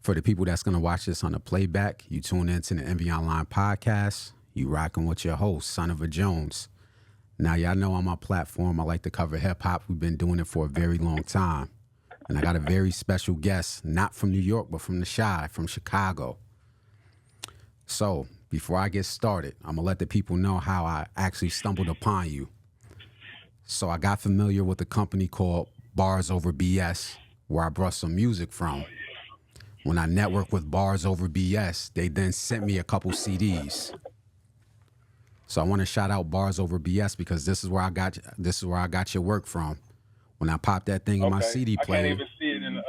For the people that's going to watch this on the playback, you tune into the Enveonline podcast. You rocking with your host, Son of a Jones. Now, y'all know on my platform, I like to cover hip-hop. We've been doing it for a very long time. And I got a very special guest, not from New York, but from the Chi, from Chicago. So, before I get started, I'm going to let the people know how I actually stumbled upon you. So, I got familiar with a company called Bars Over BS, where I brought some music from. When I networked with Bars Over BS, they then sent me a couple CDs. So I want to shout out Bars Over BS because this is where I got your work from. When I popped that thing in my CD player. I can't even see it in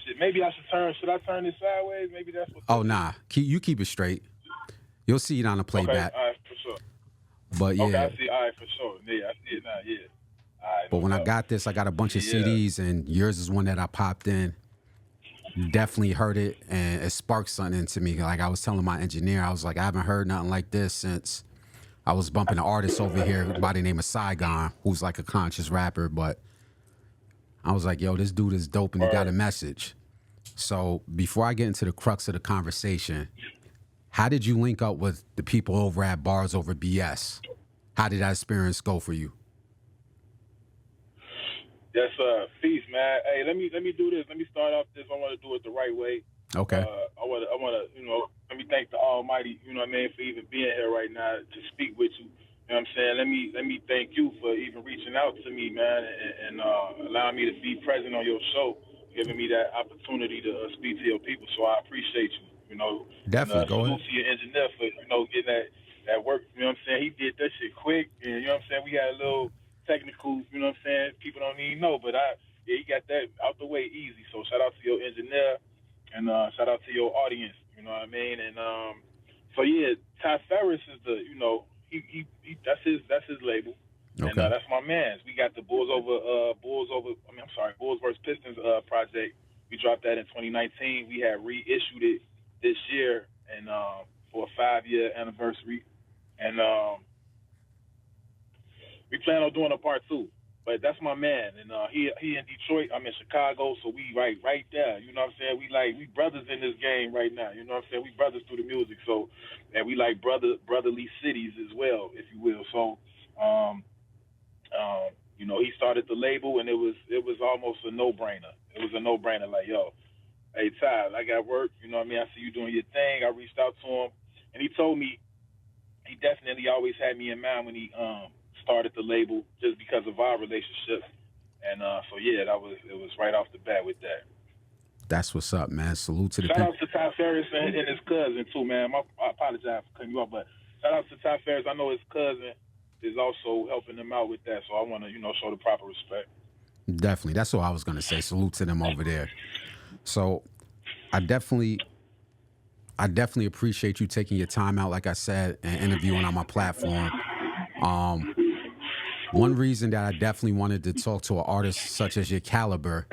shit. Maybe I should I turn this sideways? Maybe that's what. Oh nah, you keep it straight. You'll see it on the playback. Okay, all right, for sure. But yeah. Okay, I see. All right, for sure. Yeah, I see it now. Yeah. All right. But when I got this, I got a bunch of CDs, and yours is one that I popped in. Definitely heard it, and it sparked something into me. Like I was telling my engineer, I was like, I haven't heard nothing like this since I was bumping an artist over here by the name of Saigon, who's like a conscious rapper. But I was like, yo, this dude is dope, and he got a message. So before I get into the crux of the conversation, how did you link up with the people over at Bars Over BS? How did that experience go for you? Yes, peace, man. Hey, let me do this. Let me start off this. I want to do it the right way. Okay. I want to, let me thank the Almighty, for even being here right now to speak with you. You know what I'm saying? Let me thank you for even reaching out to me, man, and allowing me to be present on your show, giving me that opportunity to speak to your people. So I appreciate you. Definitely. Go ahead. Salute to your engineer for getting that work. You know what I'm saying? He did that shit quick, and you know what I'm saying. We had a little technical, you know what I'm saying? People don't even know, but he got that out the way easy. So shout out to your engineer and shout out to your audience, you know what I mean? And so yeah, Ty Ferris is the, he that's his label. Okay. And that's my man's. We got the Bulls versus Pistons project. We dropped that in 2019. We had reissued it this year and for a 5-year anniversary. And we plan on doing a part 2, but that's my man, and he in Detroit. I'm in Chicago, so we right there. You know what I'm saying? We brothers in this game right now. You know what I'm saying? We brothers through the music, so and we like brotherly cities as well, if you will. So, he started the label, and it was almost a no-brainer. It was a no-brainer. Like, yo, hey Ty, I got work. You know what I mean? I see you doing your thing. I reached out to him, and he told me he definitely always had me in mind when he started the label just because of our relationship. And so yeah, it was right off the bat with that. That's what's up, man. Salute to the shout out to Ty Ferris and his cousin too, man. I apologize for cutting you off, but shout out to Ty Ferris. I know his cousin is also helping him out with that, so I want to show the proper respect. Definitely, that's what I was gonna say. Salute to them over there. So I definitely appreciate you taking your time out, like I said, and interviewing on my platform. One reason that I definitely wanted to talk to an artist such as your caliber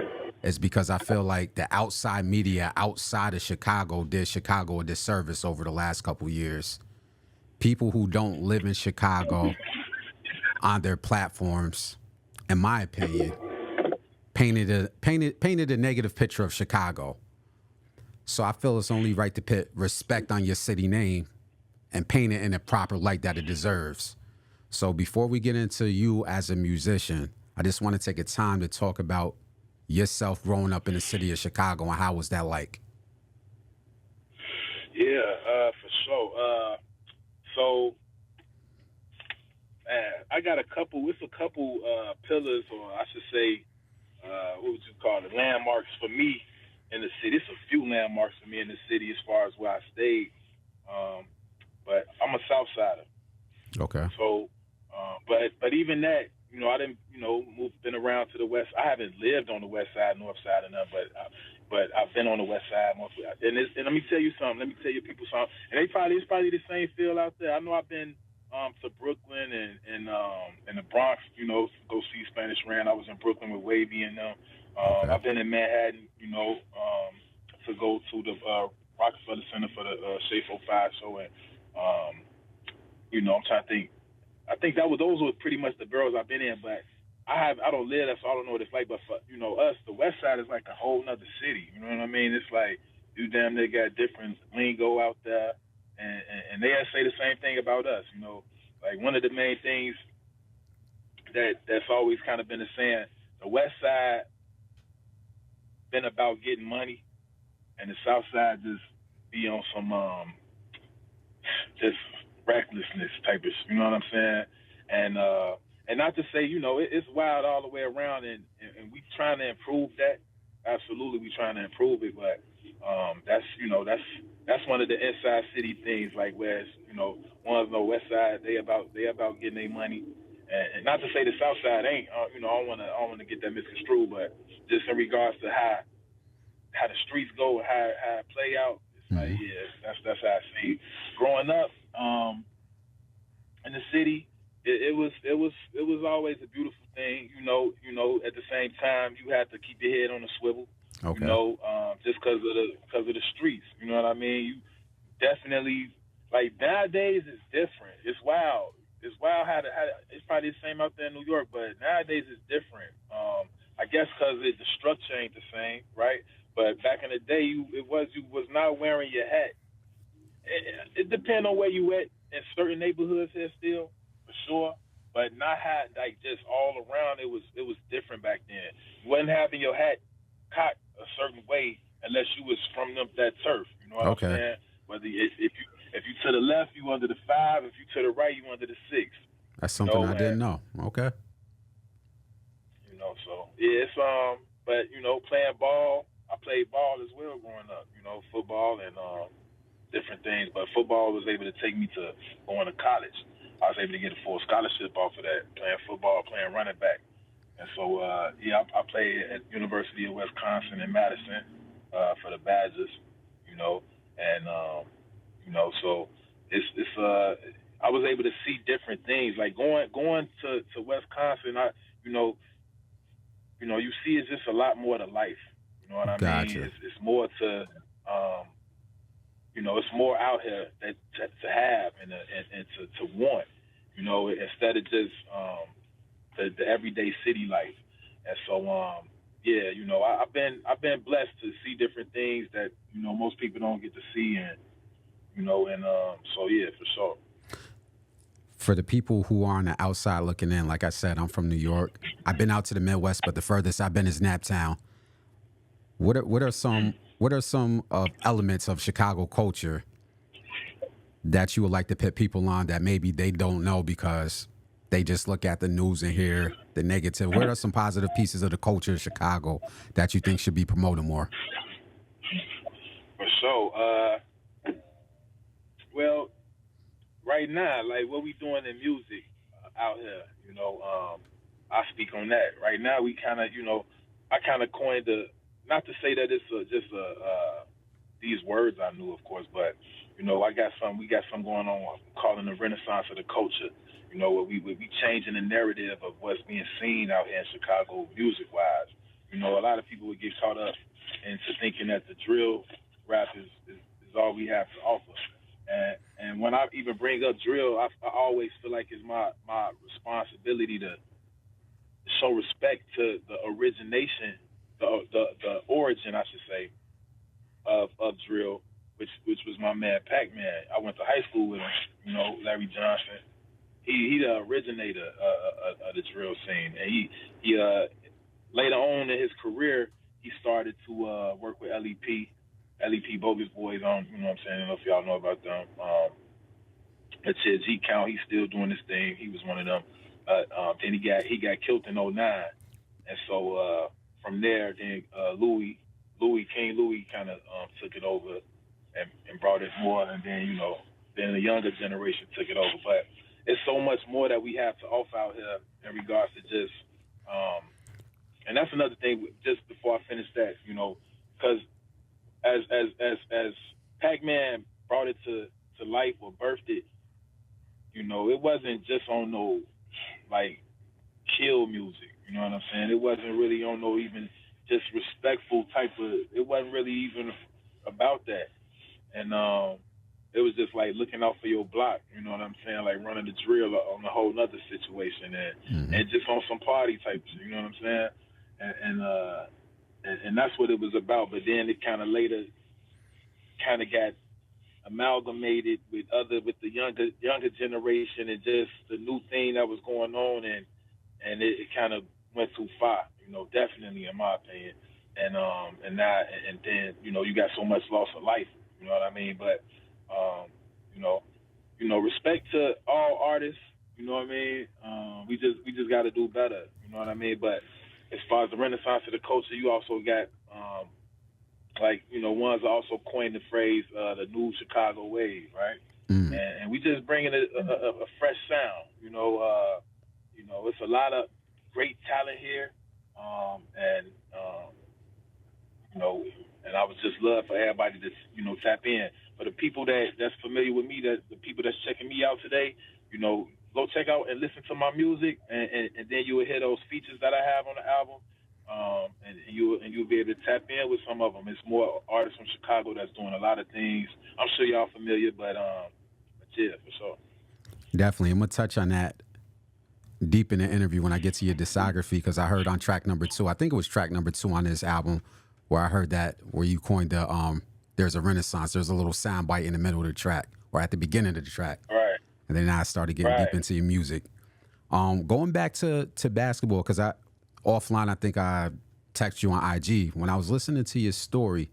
is because I feel like the outside media outside of Chicago did Chicago a disservice over the last couple years. People who don't live in Chicago on their platforms, in my opinion, painted a negative picture of Chicago. So I feel it's only right to put respect on your city name and paint it in a proper light that it deserves. So before we get into you as a musician, I just want to take a time to talk about yourself growing up in the city of Chicago and how was that like? Yeah, for sure. So, I got a couple pillars, or I should say, what would you call it, landmarks for me in the city. It's a few landmarks for me in the city as far as where I stayed. But I'm a South Sider. Okay. So, but even that, I didn't, been around to the west. I haven't lived on the west side, north side, or nothing, but I've been on the west side mostly. And let me tell you something. Let me tell you people something. And it's probably the same feel out there. I know I've been to Brooklyn and the Bronx, go see Spanish Rand. I was in Brooklyn with Wavy and them. Okay. I've been in Manhattan, to go to the Rockefeller Center for the Shape 05 show, and I'm trying to think. I think those were pretty much the boroughs I've been in, but I don't live there, so I don't know what it's like. But for us, the West Side is like a whole nother city. You know what I mean? It's like you damn near got different lingo out there, and they say the same thing about us. Like one of the main things that's always kind of been the saying, the West Side been about getting money, and the South Side just be on some just recklessness type of, you know what I'm saying? And not to say, it's wild all the way around, and we trying to improve that. Absolutely, we trying to improve it, but that's one of the inside city things, like where it's, one of the West Side, they about getting their money, and not to say the South Side ain't, I don't want to get that misconstrued, but just in regards to how the streets go, how it play out, it's like, yeah, that's how I see it. Growing up in the city, it was always a beautiful thing. At the same time, you had to keep your head on the swivel. Okay. Just because of the streets. You know what I mean? You definitely, like, nowadays it's different. It's wild. It's wild how it's probably the same out there in New York, but nowadays it's different. I guess because the structure ain't the same, right? But back in the day, you was not wearing your hat. It depends on where you at in certain neighborhoods here still, for sure. But not had like just all around. It was different back then. You wasn't having your hat cocked a certain way unless you was from that turf. You know what I'm saying? Whether if you to the left, you under the 5. If you to the right, you under the 6. That's something I didn't know. Okay. So yeah, it's but playing ball. I played ball as well growing up. Football and different things. But football was able to take me to going to college. I was able to get a full scholarship off of that, playing football, playing running back. And so, I played at University of Wisconsin in Madison for the Badgers, and, so it's I was able to see different things. Like going to Wisconsin, you see it's just a lot more to life. You know what I mean? It's more to, it's more out here that to have and to want, instead of just the everyday city life. And so, I've been blessed to see different things that most people don't get to see, and so yeah, for sure. For the people who are on the outside looking in, like I said, I'm from New York. I've been out to the Midwest, but the furthest I've been is Naptown. What are some elements of Chicago culture that you would like to put people on that maybe they don't know because they just look at the news and hear the negative? What are some positive pieces of the culture of Chicago that you think should be promoted more? For sure. Well, right now, like what we doing in music out here, I speak on that. Right now, we kind of, I kind of coined not to say that it's just these words I knew, of course, but we got some going on, calling the Renaissance of the culture. Where we changing the narrative of what's being seen out here in Chicago, music-wise. A lot of people would get caught up into thinking that the drill rap is all we have to offer. And when I even bring up drill, I always feel like it's my responsibility to show respect to the origination, the origin, I should say, of drill, which was my man Pac-Man. I went to high school with him, Larry Johnson. He the originator of the drill scene, and he later on in his career he started to work with LEP Bogus Boys on, what I'm saying? I don't know if y'all know about them. That's it, G Count. He's still doing his thing. He was one of them. Then he got killed in '09, and so from there, then King Louis kind of took it over and brought it more, and then then the younger generation took it over. But it's so much more that we have to offer out here in regards to just, and that's another thing. Just before I finish that, because as Pac-Man brought it to life or birthed it, it wasn't just on no like chill music. You know what I'm saying? It wasn't really on no even just respectful type of. It wasn't really even about that. And it was just like looking out for your block. You know what I'm saying? Like running the drill on a whole nother situation, and just on some party type shit. You know what I'm saying? And that's what it was about. But then it kind of later kind of got amalgamated with the younger generation, and just the new thing that was going on, and it kind of went too far, definitely in my opinion. And then you got so much loss of life, you know what I mean? But you know, respect to all artists, you know what I mean? We just got to do better, you know what I mean? But as far as the renaissance of the culture, you also got ones also coined the phrase the new Chicago wave, right? And we just bringing a fresh sound, it's a lot of great talent here, and I would just love for everybody to tap in. For the people that's familiar with me, that the people that's checking me out today, go check out and listen to my music, and then you will hear those features that I have on the album. And you'll be able to tap in with some of them. It's more artists from Chicago that's doing a lot of things. I'm sure y'all familiar, but yeah, for sure. Definitely, I'm gonna touch on that deep in the interview when I get to your discography, because I heard on track number 2, I think it was track number 2 on this album, where I heard that where you coined the there's a renaissance. There's a little sound bite in the middle of the track or at the beginning of the track, right? And then I started getting deep into your music. Going back to basketball, because offline, I think I texted you on IG when I was listening to your story.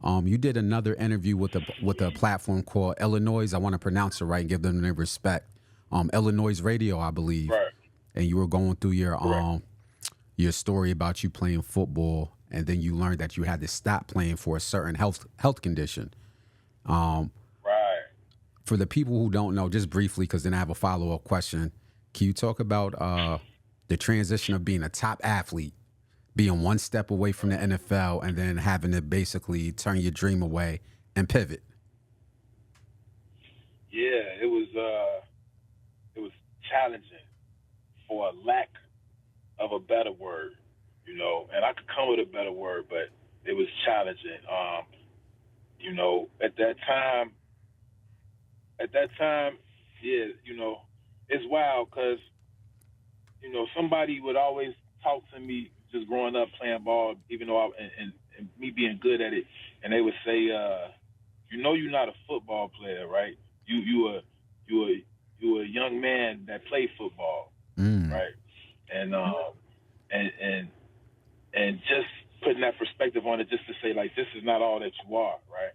You did another interview with a platform called Illinois. I want to pronounce it right and give them their respect. Illinois Radio, I believe. Right. And you were going through your story about you playing football, and then you learned that you had to stop playing for a certain health condition. Right. For the people who don't know, just briefly, because then I have a follow-up question. Can you talk about the transition of being a top athlete, being one step away from the NFL, and then having to basically turn your dream away and pivot? Yeah, it was challenging, for a lack of a better word, and I could come with a better word, but it was challenging. At that time, yeah, it's wild because, somebody would always talk to me just growing up playing ball, even though and me being good at it, and they would say, you're not a football player, right? You a young man that played football, right? And just putting that perspective on it, just to say, like, this is not all that you are, right?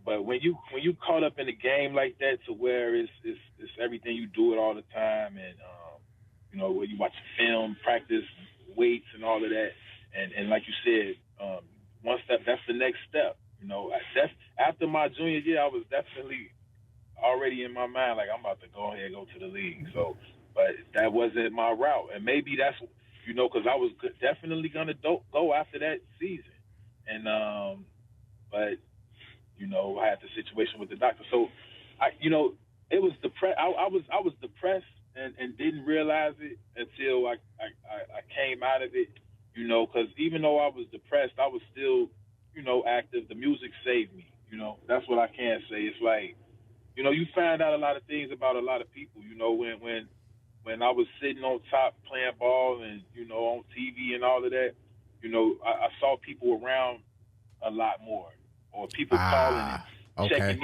But when you caught up in a game like that, to where it's everything, you do it all the time, and where you watch film, practice, weights, and all of that, and like you said, one step, that's the next step. That's after my junior year, I was definitely already in my mind, like, I'm about to go ahead and go to the league. So, but that wasn't my route, and maybe that's because I was definitely gonna go after that season, and but I had the situation with the doctor, so it was depressed. I was depressed and didn't realize it until I came out of it, because even though I was depressed, I was still active. The music saved me. That's what I can say. It's like you find out a lot of things about a lot of people. When I was sitting on top playing ball and on TV and all of that, I saw people around a lot more, or people calling and checking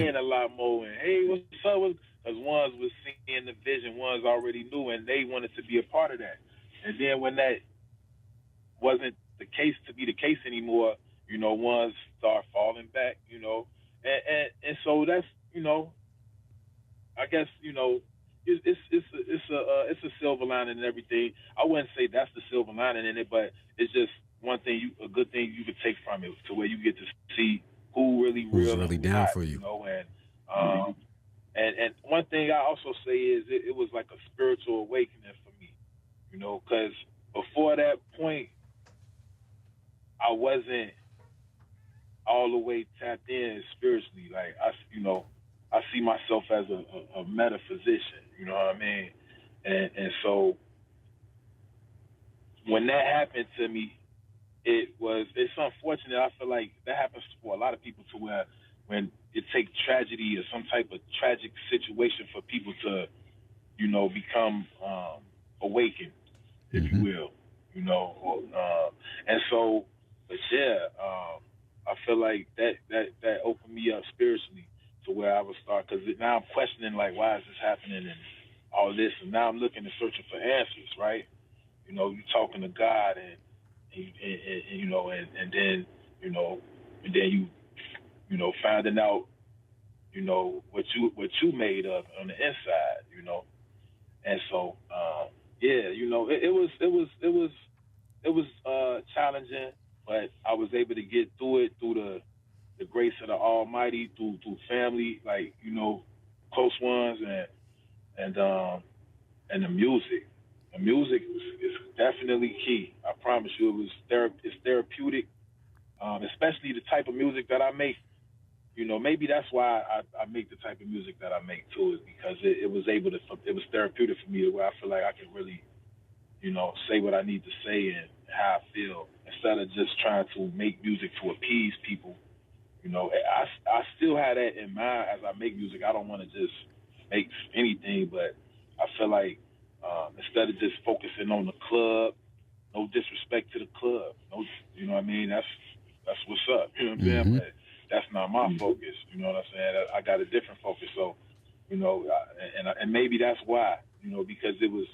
in a lot more, and hey, what's up? Because ones was seeing the vision, ones already knew, and they wanted to be a part of that. And then when that wasn't the case to be the case anymore, ones start falling back, and so that's I guess it's a silver lining and everything. I wouldn't say that's the silver lining in it, but it's just a good thing you could take from it, to where you get to see who's really down not, for you. And one thing I also say is it was like a spiritual awakening for me, because before that point, I wasn't all the way tapped in spiritually. Like, I see myself as a metaphysician, you know what I mean? And so when that happened to me, it's unfortunate. I feel like that happens for a lot of people, to where when it takes tragedy or some type of tragic situation for people to, you know, become awakened, if you will, you know. And so, but yeah, I feel like that opened me up spiritually to where I would start, because now I'm questioning, like, why is this happening and all this, and now I'm looking and searching for answers, right? You know, you talking to God and you know, and then, you know, and then you know, finding out, you know, what you made of on the inside, you know. And so, yeah, you know, it was challenging, but I was able to get through it through the grace of the Almighty, through family, like, you know, close ones, and the music. The music is definitely key. I promise you, it's therapeutic, especially the type of music that I make. You know, maybe that's why I make the type of music that I make too, is because it was therapeutic for me, where I feel like I can really, you know, say what I need to say and how I feel, instead of just trying to make music to appease people. You know, I still have that in mind as I make music. I don't want to just make anything, but I feel like instead of just focusing on the club, no disrespect to the club, no, you know what I mean? That's what's up. You know what I'm saying? But that's not my focus. You know what I'm saying? I got a different focus. So, you know, and maybe that's why. You know, because it was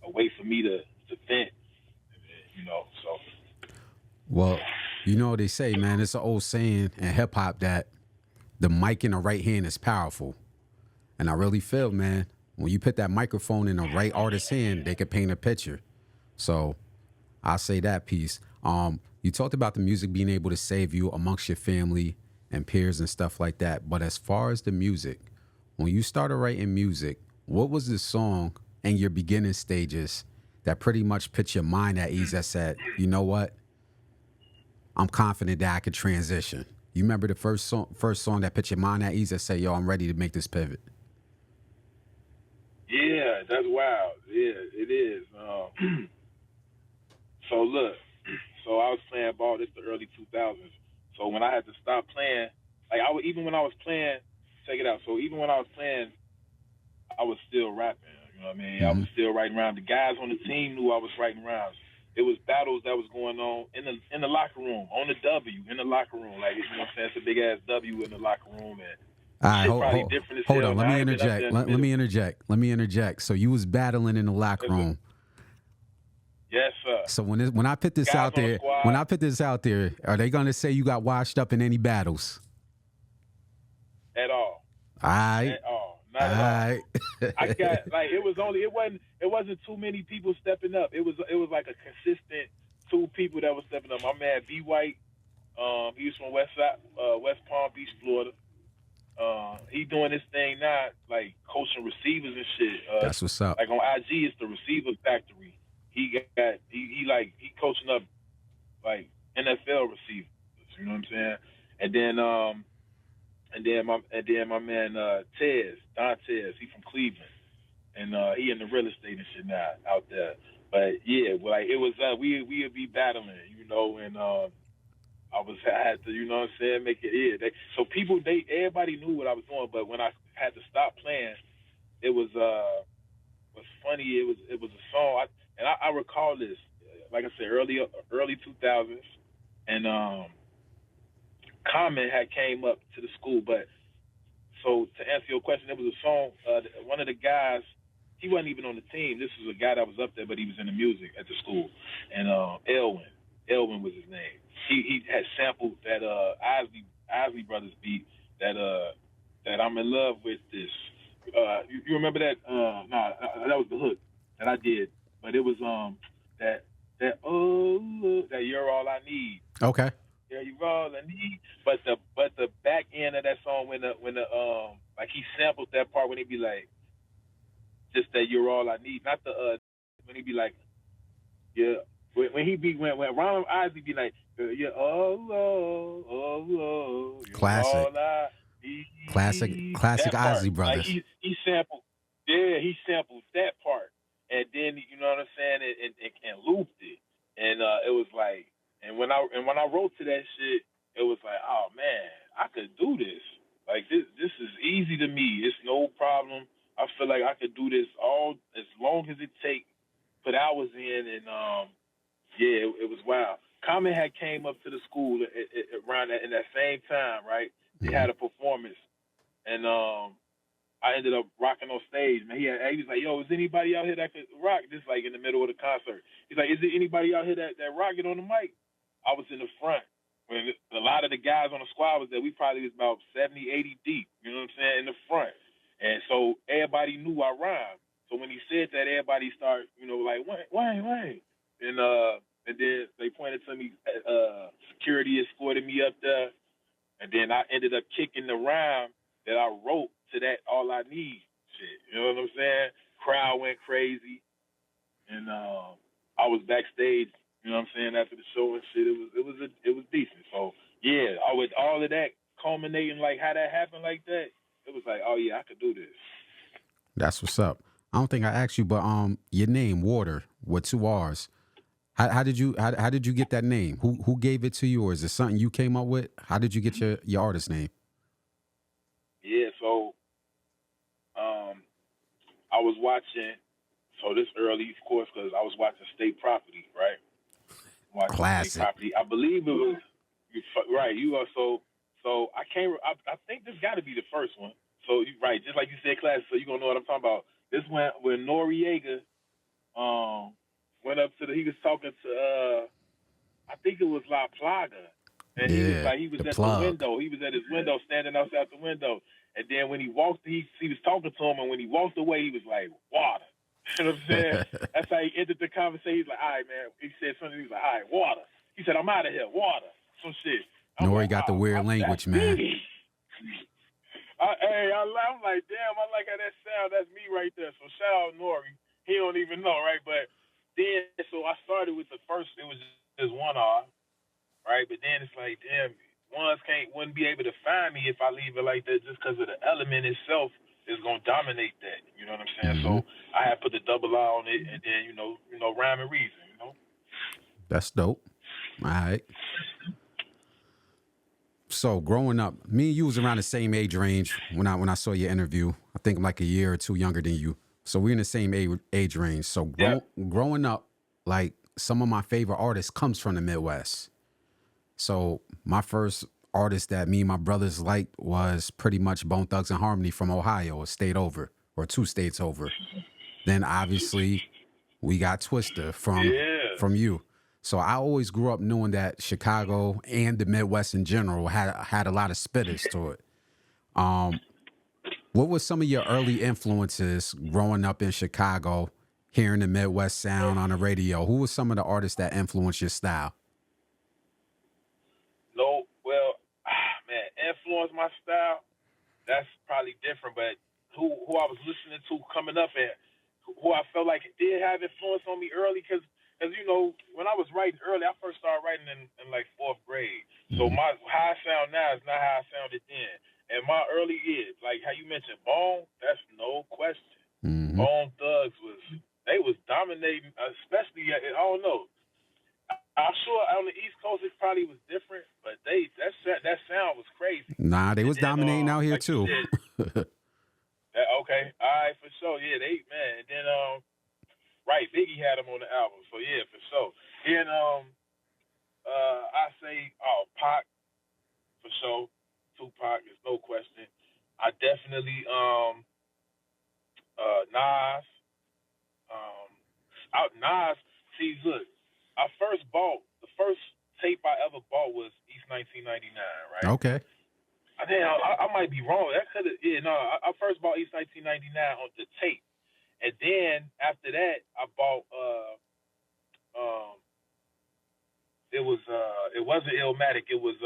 a way for me to vent. You know, so. Well, you know what they say, man. It's an old saying in hip hop that the mic in the right hand is powerful. And I really feel, man, when you put that microphone in the right artist's hand, they could paint a picture. So I'll say that piece. You talked about the music being able to save you amongst your family and peers and stuff like that. But as far as the music, when you started writing music, what was the song in your beginning stages that pretty much put your mind at ease that said, you know what? I'm confident that I could transition. You remember the first song that put your mind at ease that said, yo, I'm ready to make this pivot? Yeah, that's wild. Yeah, it is. So look, so I was playing ball. This the early 2000s. So when I had to stop playing, like even when I was playing, check it out. So even when I was playing, I was still rapping. You know what I mean? I was still writing rhymes. The guys on the team knew I was writing rhymes. It was battles that was going on in the locker room, on the W, in the locker room. Like, you know what I'm saying? It's a big ass W in the locker room, and All right, shit probably different as hold hell. on. Now, Let I me ain't been up there interject. in the Let me interject. So you was battling in the locker room. Yes, sir. So when I put this Guys out on the there, squad. are they gonna say you got washed up in any battles? At all. All right. At all. Not All at all. right. I got like it wasn't too many people stepping up. It was like a consistent 2 people that was stepping up. My man B White, he was from West Palm Beach, Florida. He doing this thing now, like coaching receivers and shit. That's what's up. Like on IG, it's the Receiver Factory. He coaching up like NFL receivers. You know what I'm saying? And then my man Don Tez, he from Cleveland, and he in the real estate and shit now out there. But yeah, like it was we would be battling, you know, and I had to, you know what I'm saying, make it so everybody knew what I was doing, but when I had to stop playing, it was funny. It was a song, I recall this, like I said, early 2000s, and Common had came up to the school. But so to answer your question, it was a song. One of the guys, he wasn't even on the team. This was a guy that was up there, but he was in the music at the school. And Elwin was his name. He had sampled that Isley Brothers beat that I'm in love with this. You remember that? That was the hook that I did. But it was that that you're all I need. Okay. Yeah, you all I need. But the back end of that song, when the like he sampled that part when he be like, just that you're all I need, not the when he be like, yeah, when Ronald Isley be like, yeah, you're Classic. all I need. Classic That part, Isley like Brothers. he sampled, he sampled that part, and then you know what I'm saying, and looped it, and it was like. And when I wrote to that shit, it was like, oh man, I could do this. easy to me. It's no problem. I feel like I could do this all as long as it takes. Put hours in, and yeah, it was wild. Common had came up to the school around in that same time, right? They had a performance, and I ended up rocking on stage. Man, he was like, "Yo, is anybody out here that could rock?" Just like in the middle of the concert, he's like, "Is there anybody out here that rock it on the mic?" I was in the front. When a lot of the guys on the squad was there, we probably was about 70, 80 deep. You know what I'm saying? In the front, and so everybody knew I rhymed. So when he said that, everybody started, like Wayne, and then they pointed to me. Security escorted me up there, and then I ended up kicking the rhyme that I wrote to that "All I Need" shit. You know what I'm saying? Crowd went crazy, and I was backstage. You know what I'm saying? After the show and shit, it was decent. So yeah, with all of that culminating, like how that happened like that, it was like, oh yeah, I could do this. That's what's up. I don't think I asked you, but your name, Water, with 2 R's. How did you get that name? Who gave it to you, or is it something you came up with? How did you get your artist name? Yeah, so I was watching. So this early, of course, because I was watching State Property, right? Watching Classic. State Property. I believe it was right. You are so I can't. I think this got to be the first one. So you right, just like you said, classic. So you gonna know what I'm talking about. This when Noriega went up to he was talking to I think it was La Plaga. And he was at the window. He was at his window, standing outside the window. And then when he walked, he was talking to him, and when he walked away, he was like, "Water." You know what I'm saying? That's how he ended the conversation. He's like, "All right, man." He said something. He was like, "All right, water." He said, "I'm out of here. Water." Some shit. Nori got the weird language, man. I'm like, damn, I like how that sound. That's me right there. So shout out Nori. He don't even know, right? But then, so I started with the first. It was just 1 R. Right, but then it's like, damn, wouldn't be able to find me if I leave it like that, just because of the element itself is gonna dominate that. You know what I'm saying? Mm-hmm. So I had put the double R on it, and then rhyme and reason. That's dope. All right. So growing up, me and you was around the same age range when I saw your interview. I think I'm like a year or 2 younger than you. So we're in the same age range. So growing up, like some of my favorite artists comes from the Midwest. So my first artist that me and my brothers liked was pretty much Bone Thugs and Harmony from Ohio, a state over or 2 states over. Then obviously we got Twista from you. So I always grew up knowing that Chicago and the Midwest in general had a lot of spitters to it. What were some of your early influences growing up in Chicago, hearing the Midwest sound on the radio? Who were some of the artists that influenced your style? No, well, man, influence my style. That's probably different, but who I was listening to coming up and who I felt like did have influence on me early, because when I was writing early, I first started writing in like 4th grade. So how I sound now is not how I sounded then. And my early years, like how you mentioned, Bone, that's no question. Mm-hmm. Bone Thugs they was dominating, especially, I don't know. I'm sure on the East Coast it probably was different, but that sound was crazy. Nah, they was dominating out here like too. Okay, all right, for sure. Yeah, and then right, Biggie had them on the album, so yeah, for sure. Then I say Pac for sure. Tupac is no question. I definitely Nas. Nas. See, look, the first tape I ever bought was East 1999, right? Okay. I might be wrong. That could have, I first bought East 1999 on the tape, and then after that, I bought it wasn't Illmatic. It was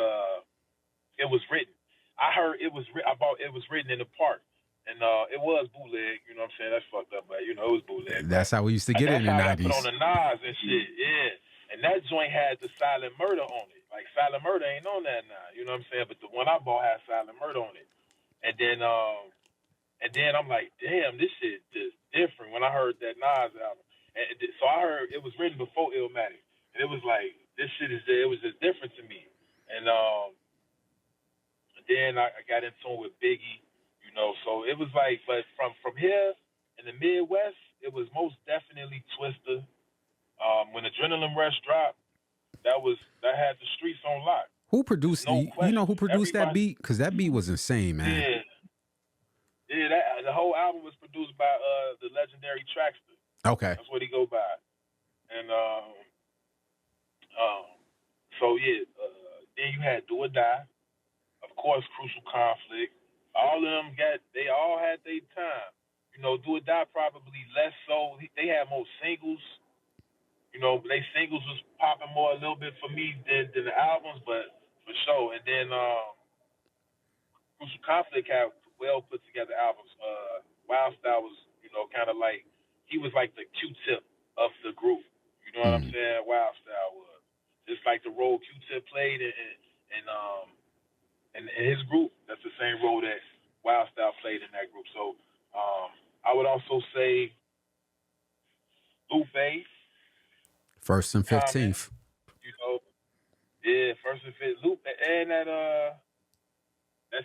written. I heard it was. I bought it was written in the park, and it was bootleg. You know what I'm saying? That's fucked up, but it was bootleg. That's how we used to get it in the 90s. That's how I put on the Nas and shit. Yeah, and that joint had the Silent Murder on it. Like Silent Murder ain't on that now. You know what I'm saying? But the one I bought had Silent Murder on it, and then I'm like, damn, this shit is different when I heard that Nas album. And so I heard it was written before Illmatic, and it was like this shit it was just different to me. And then I got into it with Biggie. So it was like, but from here in the Midwest, it was most definitely Twister. When Adrenaline Rush dropped, that had the streets on lock. Who There's produced no you know question. who produced that Everybody, beat? Because that beat was insane, man. yeah, yeah. The whole album was produced by the legendary Traxster. Okay. That's what he go by. And um, so yeah. Then you had Do or Die, of course, Crucial Conflict. All of them they all had their time. Do or Die probably less so. They had more singles. They singles was popping more a little bit for me than the albums, but for sure. And then Crucial Conflict had well put together albums. Wild Style was, kind of like he was like the Q-tip of the group. You know what I'm Mm. saying? Wild Style was just like the role Q-tip played in his group. That's the same role that Wild Style played in that group. So I would also say Lupe, First and Common, 15th. yeah, First and Fifth, Lupe, and that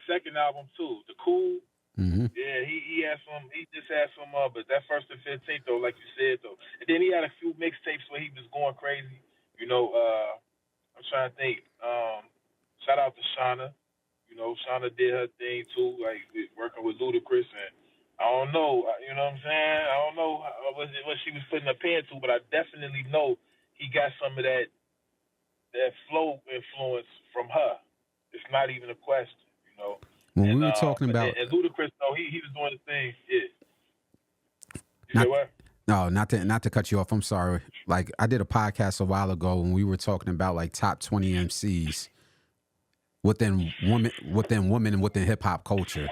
second album too, The Cool. Mm-hmm. Yeah, he had some. He just had some. But that First and 15th though, like you said though, and then he had a few mixtapes where he was going crazy. I'm trying to think. Shout out to Shauna. Shauna did her thing too, like working with Ludacris, and I don't know. You know what I'm saying? I don't know what she was putting her pen to, but I definitely know he got some of that flow influence from her. It's not even a question. When And we were talking about and Ludacris, though, he was doing the thing. Yeah. You say not what? no, not to cut you off. I'm sorry. Like I did a podcast a while ago when we were talking about like top 20 MCs within women and within hip hop culture.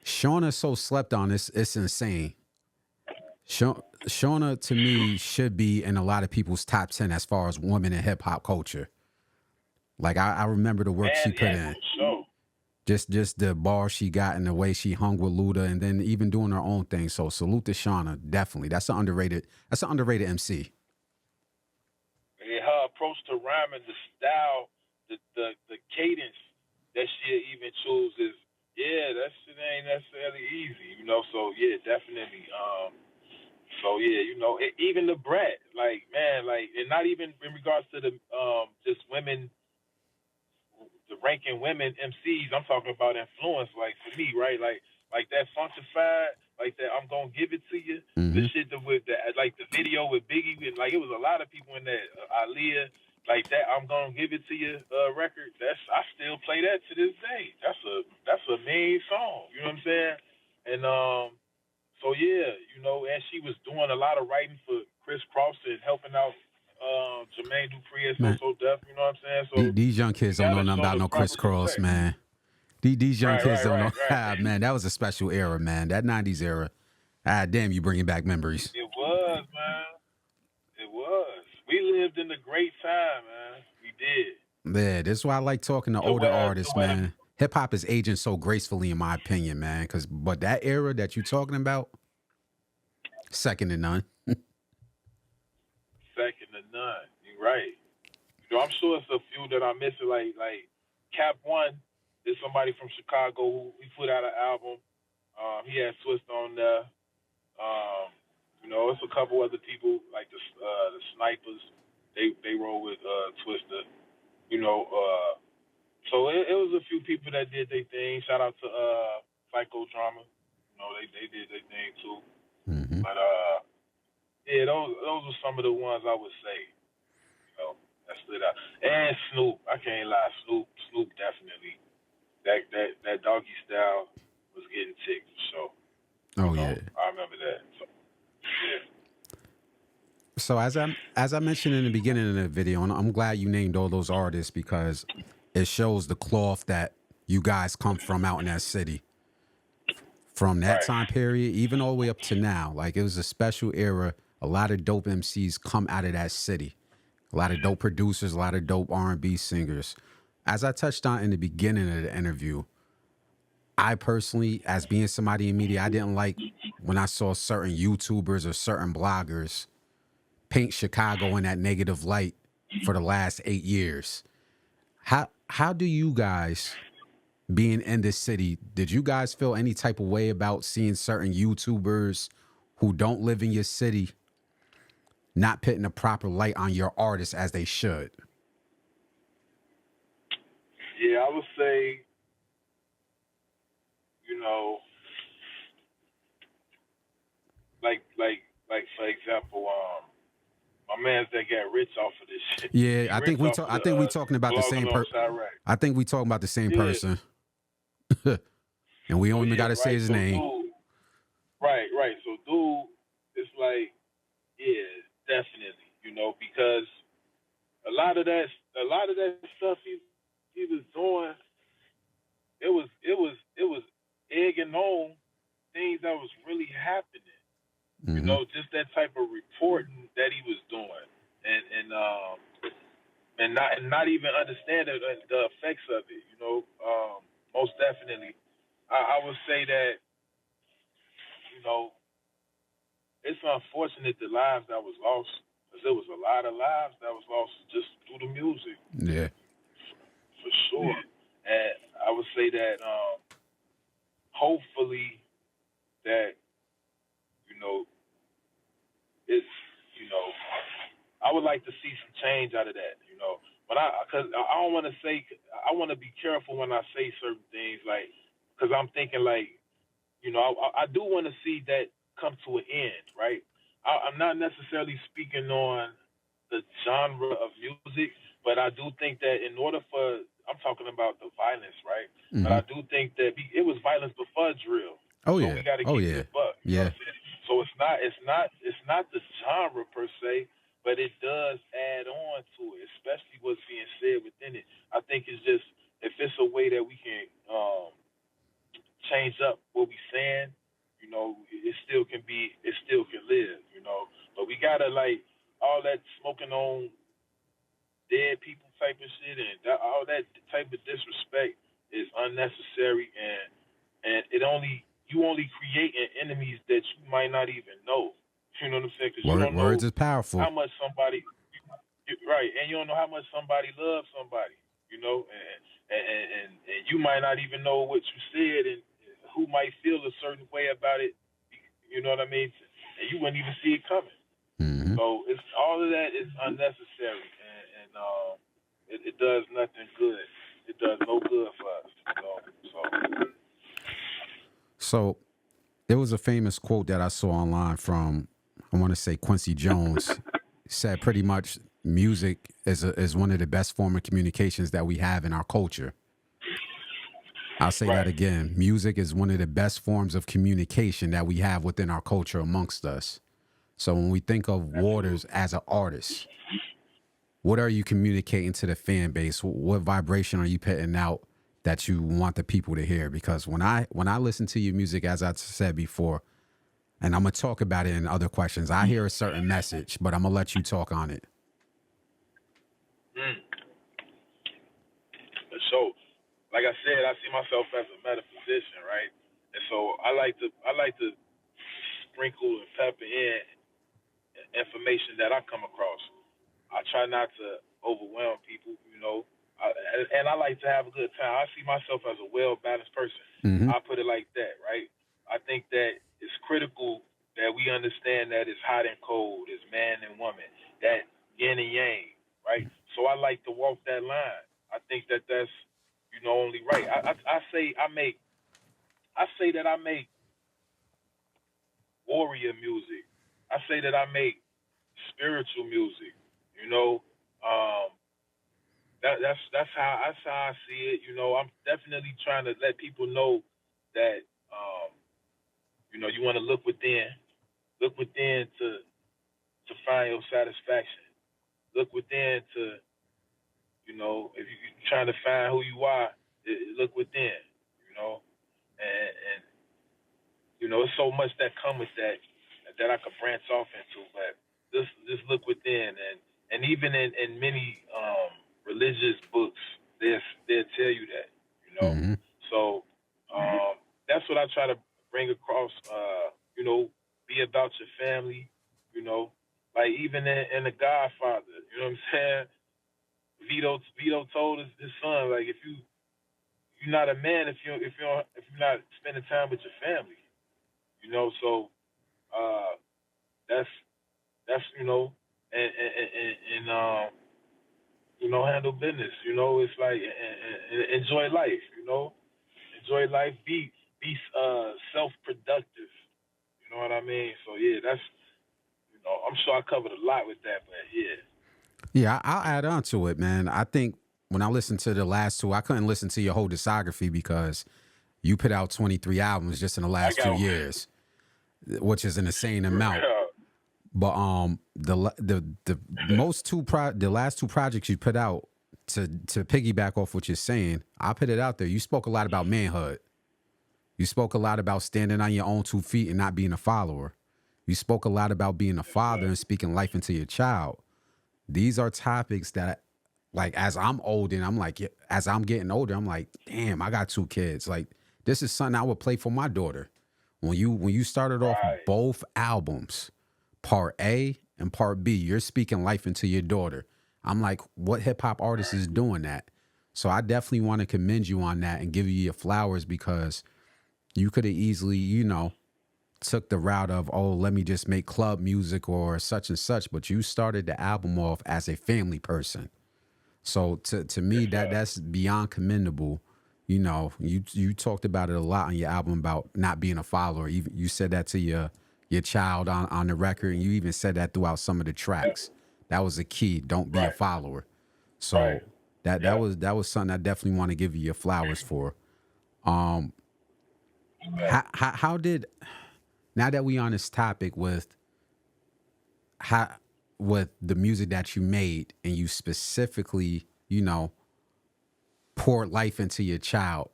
Shauna's so slept on. It's insane. Shauna to me should be in a lot of people's top 10 as far as women in hip hop culture. Like I remember the work she put in. For sure. Just the bar she got and the way she hung with Luda and then even doing her own thing. So salute to Shauna, definitely. That's an underrated MC. Yeah, her approach to rhyming, the style, the cadence that she even chooses, that shit ain't necessarily easy. So yeah, definitely. So yeah, even the Brat, like man, like, and not even in regards to the just women, the ranking women MCs. I'm talking about influence, like for me, right? Like that Funkified, like that I'm gonna give it to you. Mm-hmm. The shit with that, like the video with Biggie, and like it was a lot of people in that. Aaliyah, like that I'm gonna give it to you record. I still play that to this day. That's a main song. You know what I'm saying? And so yeah, and she was doing a lot of writing for Chris Cross and helping out Jermaine Dupri and So Def. You know what I'm saying? So These young kids don't know nothing about no crisscross, man. These young kids don't know. Right. Man, that was a special era, man. That 90s era. Ah, damn, you bringing back memories. It was, man. It was. We lived in a great time, man. We did. Yeah, this is why I like talking to older artists, man. Hip hop is aging so gracefully, in my opinion, man. But that era that you're talking about, second to none. Second to none. You're right. I'm sure it's a few that I'm missing. Like Cap One is somebody from Chicago who he put out an album. He had Twist on there. It's a couple other people like the Snipers. They roll with Twister. So it was a few people that did their thing. Shout out to Psychodrama. They did their thing too. Mm-hmm. But yeah, those are some of the ones I would say. That stood out. And Snoop, I can't lie, Snoop definitely. That Doggy Style was getting ticked for sure. Oh yeah, I remember that. So, yeah. So as I mentioned in the beginning of the video, and I'm glad you named all those artists because it shows the cloth that you guys come from out in that city. From that time period, even all the way up to now, like it was a special era. A lot of dope MCs come out of that city. A lot of dope producers, a lot of dope R&B singers. As I touched on in the beginning of the interview, I personally, as being somebody in media, I didn't like when I saw certain YouTubers or certain bloggers paint Chicago in that negative light for the last 8 years. How do you guys being in this city, did you guys feel any type of way about seeing certain YouTubers who don't live in your city not putting a proper light on your artists as they should? Yeah, I would say, you know, like for example, my man's that got rich off of this shit. Yeah, He rich off of I think we talking about the blogging same on Chirac. I think we talking about the same Yeah. person. And we don't even got to say right. his So name. dude, right. So dude, it's like, yeah, definitely, because a lot of that stuff he was doing, it was egging on things that was really happening. Mm-hmm. Just that type of reporting that he was doing, and not even understanding the effects of it. Most definitely, I would say that it's unfortunate the lives that was lost, because there was a lot of lives that was lost just through the music. Yeah. For sure. And I would say that hopefully that it's I would like to see some change out of that. Because I don't want to say, I want to be careful when I say certain things, like, because I'm thinking like, I do want to see that come to an end, right? I'm not necessarily speaking on the genre of music, but I do think that in order for, I'm talking about the violence, right? Mm-hmm. But I do think that it was violence before drill. Oh So yeah. we got to Oh keep yeah. it buck. Yeah. So it's not the genre per se, but it does add on to it, especially what's being said within it. I think it's just, if it's a way that we can change up what we saying, it still can live, But we gotta, like, all that smoking on dead people type of shit, and all that type of disrespect is unnecessary, and you only creating enemies that you might not even know. You know what I'm saying? Because you don't know Words is powerful. how much somebody, right, and you don't know how much somebody loves somebody. And you might not even know what you said, and who might feel a certain way about it. You know what I mean? And you wouldn't even see it coming. Mm-hmm. So it's all of that is unnecessary, and it does nothing good. It does no good for us. So there was a famous quote that I saw online from, I want to say, Quincy Jones. Said pretty much music is one of the best form of communications that we have in our culture. I'll say that again. Music is one of the best forms of communication that we have within our culture amongst us. So when we think of Waters as an artist, what are you communicating to the fan base? What vibration are you putting out that you want the people to hear? Because when I listen to your music, as I said before, and I'm going to talk about it in other questions, I hear a certain message, but I'm going to let you talk on it. So, like I said, I see myself as a metaphysician, right? And so I like to sprinkle and pepper in information that I come across. I try not to overwhelm people, and I like to have a good time. I see myself as a well-balanced person. Mm-hmm. I put it like that, right? I think that it's critical that we understand that it's hot and cold, it's man and woman, that yin and yang, right? So I like to walk that line. I think that that's, only right. I say that I make warrior music. I say that I make spiritual music. That's how I see it. I'm definitely trying to let people know that you want to look within to find your satisfaction. Look within to if you're trying to find who you are, look within. And it's so much that come with that I could branch off into, but just look within, and even in many religious books, they'll tell you that, Mm-hmm. So that's what I try to bring across. Be about your family. Like even in The Godfather, you know what I'm saying? Vito told his son, like, if you're not a man if you're not spending time with your family. You know, so uh, that's you know, and handle business. You know, it's like and enjoy life. You know, enjoy life. Be self productive. You know what I mean? So yeah, that's I'm sure I covered a lot with that, but yeah. Yeah, I'll add on to it, man. I think when I listened to the last two, I couldn't listen to your whole discography because you put out 23 albums just in the I last got 2 years, which is an insane amount. But the last two projects you put out, to piggyback off what you're saying, I put it out there. You spoke a lot about manhood. You spoke a lot about standing on your own 2 feet and not being a follower. You spoke a lot about being a father and speaking life into your child. These are topics that, like, as I'm old and I'm like, as I'm getting older, I'm like, damn, I got 2 kids. Like, this is something I would play for my daughter. When you started off right. both albums, part A and part B, you're speaking life into your daughter. I'm like, what hip hop artist is doing that? So I definitely want to commend you on that and give you your flowers, because you could have easily, took the route of, oh, let me just make club music or such and such, but you started the album off as a family person. So to me, that's beyond commendable. You talked about it a lot on your album about not being a follower. Even you said that to your child on the record, and you even said that throughout some of the tracks. That was a key. Don't be a Right. follower. Right. So that Yeah. that was something I definitely want to give you your flowers for. Yeah. How did, now that we on this topic how with the music that you made, and you specifically, poured life into your child,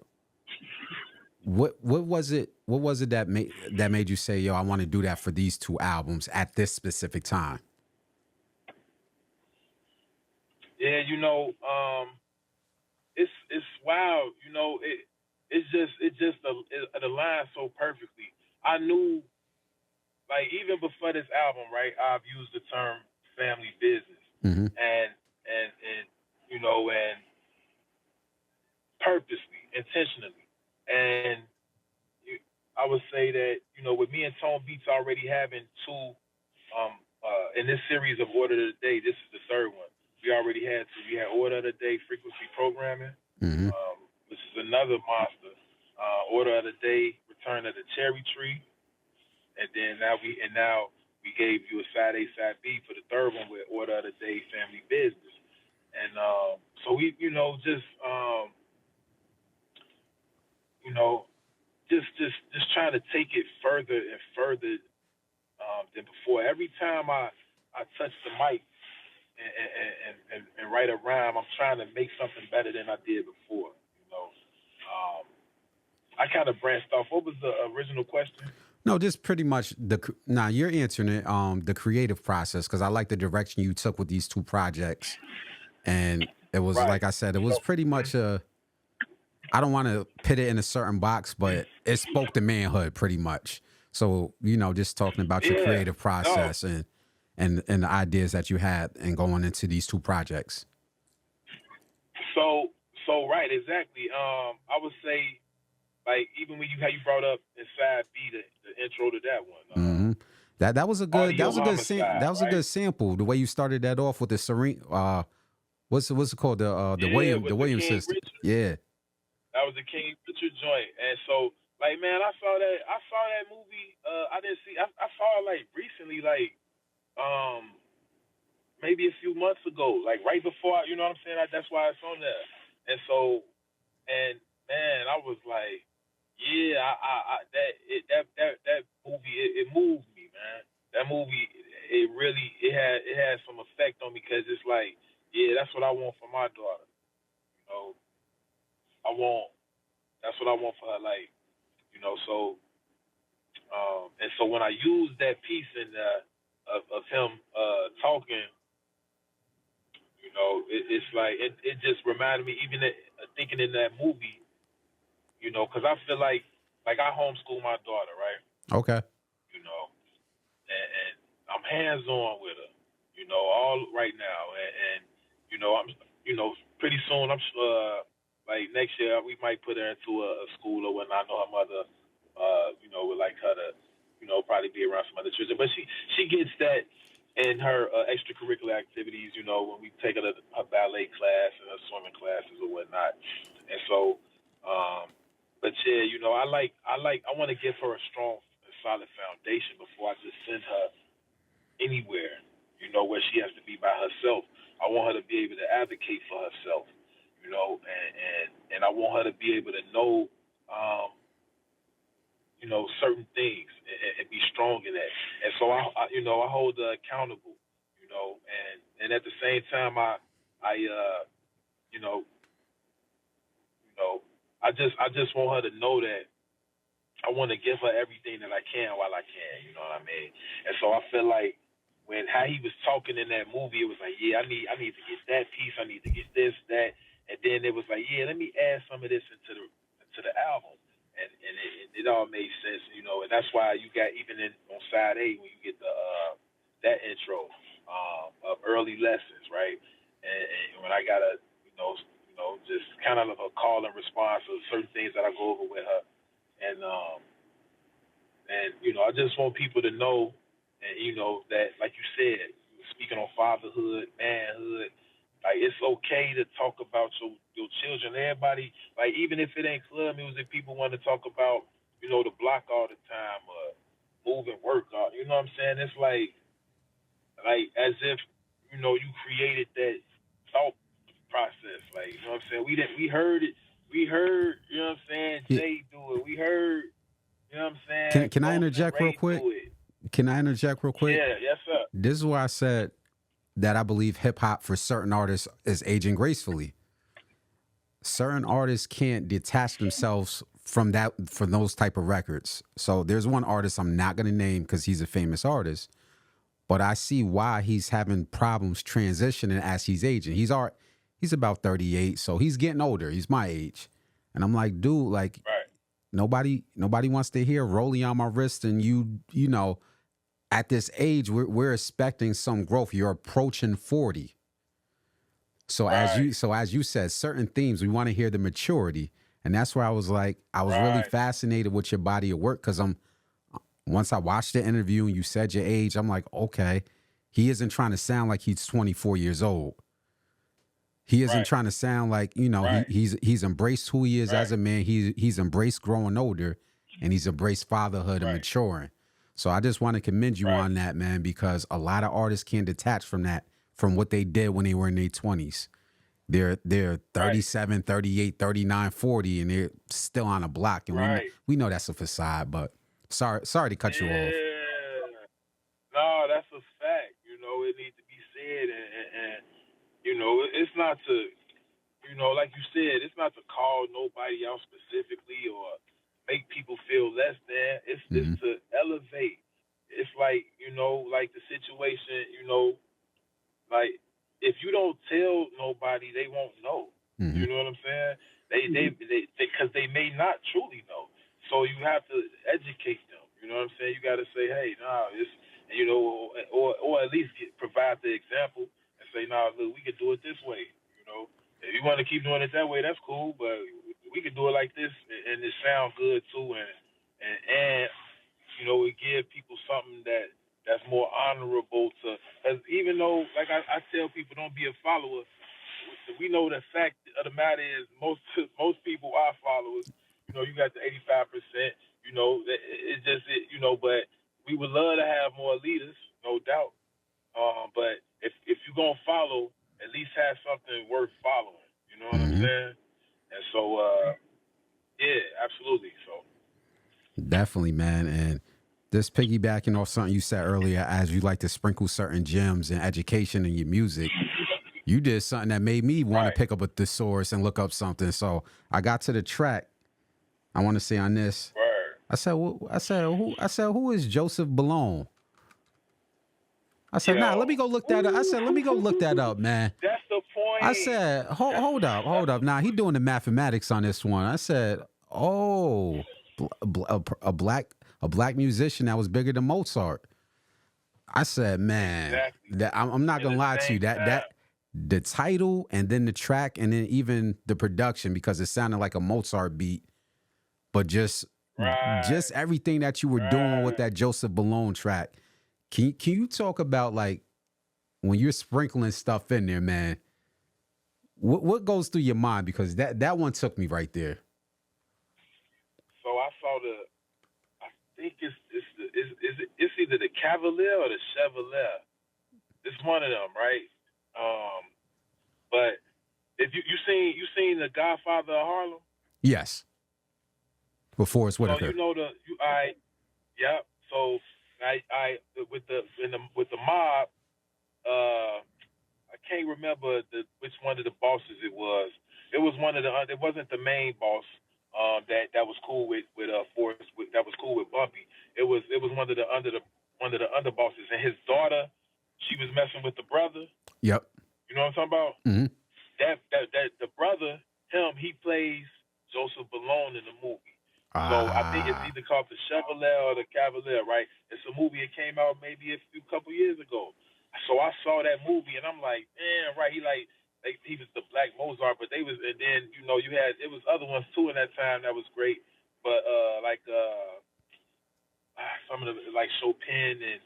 what was it that made you say, yo, I want to do that for these two albums at this specific time? Yeah, it's wild. It aligns so perfectly. I knew, like, even before this album, right? I've used the term family business, Mm-hmm. and and purposely, intentionally, and I would say that with me and Tone Beats already having two in this series of Order of the Day, this is the third one. We already had two. We had Order of the Day frequency programming, Mm-hmm. which is another monster. Order of the Day, Return of the Cherry Tree, and then now we gave you a side A, side B for the third one with Order of the Day, Family Business, and so we you know just trying to take it further and further than before. Every time I touch the mic and write a rhyme, I'm trying to make something better than I did before. I kind of branched off. What was the original question? No, just pretty much now you're answering it, the creative process, because I like the direction you took with these two projects. And it was, Right. like I said, it was pretty much I don't want to put it in a certain box, but it spoke to manhood pretty much. So, just talking about your Yeah. creative No. process and the ideas that you had and going into these two projects. So right, exactly. I would say, like, even when how you brought up inside B, the intro to that one, Hmm. That was a good audio that homicide, was a right? good sample. The way you started that off with the serene what's it called, Yeah, with the the Williams King system. Richard. Yeah. That was the King Richard joint, and so, like, man, I saw that movie. I didn't see. I saw it like recently, like um maybe a few months ago, like right before. You know what I'm saying? That's why it's on there. And so, and man, I was like, yeah, I that movie, it moved me, man. That movie, it had some effect on me, because it's like, yeah, that's what I want for my daughter. You know, I want that's what I want for her life. So and so when I used that piece in of him talking, it's like it just reminded me, even thinking in that movie, because I feel like I homeschool my daughter, right? Okay. You know, and I'm hands on with her, all right now, and I'm, pretty soon I'm like next year we might put her into a school or whatnot. I know her mother, would like her to, probably be around some other children. But she gets that in her extracurricular activities. When we take her to her ballet class and her swimming classes or whatnot. And so, but yeah, I want to give her a strong, solid foundation before I just send her anywhere. Where she has to be by herself. I want her to be able to advocate for herself. And I want her to be able to know, certain things and be strong in that. And so I hold her accountable. And at the same time, I just want her to know that I want to give her everything that I can while I can. You know what I mean? And so I feel like how he was talking in that movie, it was like, yeah, I need to get that piece, I need to get this, that, and then it was like, yeah, let me add some of this into the album, and it all made sense, and that's why you got even on side A when you get the that intro of early lessons, right, and when I got a just kind of a call and response of certain things that I go over with her, and I just want people to know. And that, like you said, speaking on fatherhood, manhood, like it's okay to talk about your children. Everybody, like even if it ain't club music, people want to talk about the block all the time or moving work. You know what I'm saying? It's like as if you created that thought process. Like what I'm saying? We heard it. We heard what I'm saying. Yeah. Jay do it. We heard what I'm saying. Can I interject real quick? Can I interject real quick? Yeah, yes, sir. This is why I said that I believe hip hop for certain artists is aging gracefully. Certain artists can't detach themselves from those type of records. So there's one artist I'm not going to name because he's a famous artist, but I see why he's having problems transitioning as he's aging. He's about 38, so he's getting older. He's my age. And I'm like, dude, like right. nobody wants to hear rolling on my wrist and you know, at this age, we're expecting some growth. You're approaching 40. So right. as you said, certain themes, we want to hear the maturity. And that's where I was like, I was really fascinated with your body of work because once I watched the interview and you said your age, I'm like, okay, he isn't trying to sound like he's 24 years old. He isn't trying to sound like, he's embraced who he is as a man. He's embraced growing older and he's embraced fatherhood and maturing. So I just want to commend you on that, man, because a lot of artists can't detach from that, from what they did when they were in their 20s. They're 37, 38, 39, 40, and they're still on a block. And we know that's a facade, but sorry to cut you off. No, that's a fact. It needs to be said. And it's not to, like you said, it's not to call nobody out specifically or make people feel less than. It's just to elevate. It's like, like the situation, like if you don't tell nobody, they won't know. You know what I'm saying? They because they may not truly know. So you have to educate them. You know what I'm saying? You got to say, hey, nah, it's, or at least provide the example and say, nah, look, we can do it this way. If you want to keep doing it that way, that's cool, but we can do it like this, and it sounds good too, and it give people something that's more honorable to. As even though, like I tell people, don't be a follower. We know the fact of the matter is most people are followers. You got the 85%. It's just but we would love to have more leaders, no doubt. But if you're gonna follow, at least have something worth following. You know what I'm saying? And so, yeah, absolutely. So definitely, man. And just piggybacking off something you said earlier, as you like to sprinkle certain gems and education in your music, you did something that made me want to pick up a thesaurus and look up something. So I got to the track. I want to say on this. I said, who is Joseph Ballone? I said, let me go look that up. I said, let me go look that up, man. That's the point. I said, hold up. Now he doing the mathematics on this one. I said, oh, a black musician that was bigger than Mozart. I said, man, I'm not gonna lie to you. the title and then the track and then even the production, because it sounded like a Mozart beat, but just Right. everything that you were doing with Right. that Joseph Malone track. Can you talk about like when you're sprinkling stuff in there, man? What goes through your mind? Because that one took me right there. So I saw I think it's either the Cavalier or the Chevalier. It's one of them, right? Um, but if you seen the Godfather of Harlem, Yes, before it's so Whitaker. you know yeah. So I with the mob, I can't remember which one of the bosses it was. It was one of the. It wasn't the main boss. That was cool with Forrest. That was cool with Bumpy. It was one of the underbosses, and his daughter. She was messing with the brother. Yep. You know what I'm talking about? Mm-hmm. That the brother, he plays Joseph Malone in the movie. So I think it's Ah. either called the Chevalier or the Cavalier, right? It's a movie that came out maybe a couple years ago. So I saw that movie and I'm like, man, right? He was the Black Mozart, but and then it was other ones too in that time that was great, but some of the like Chopin and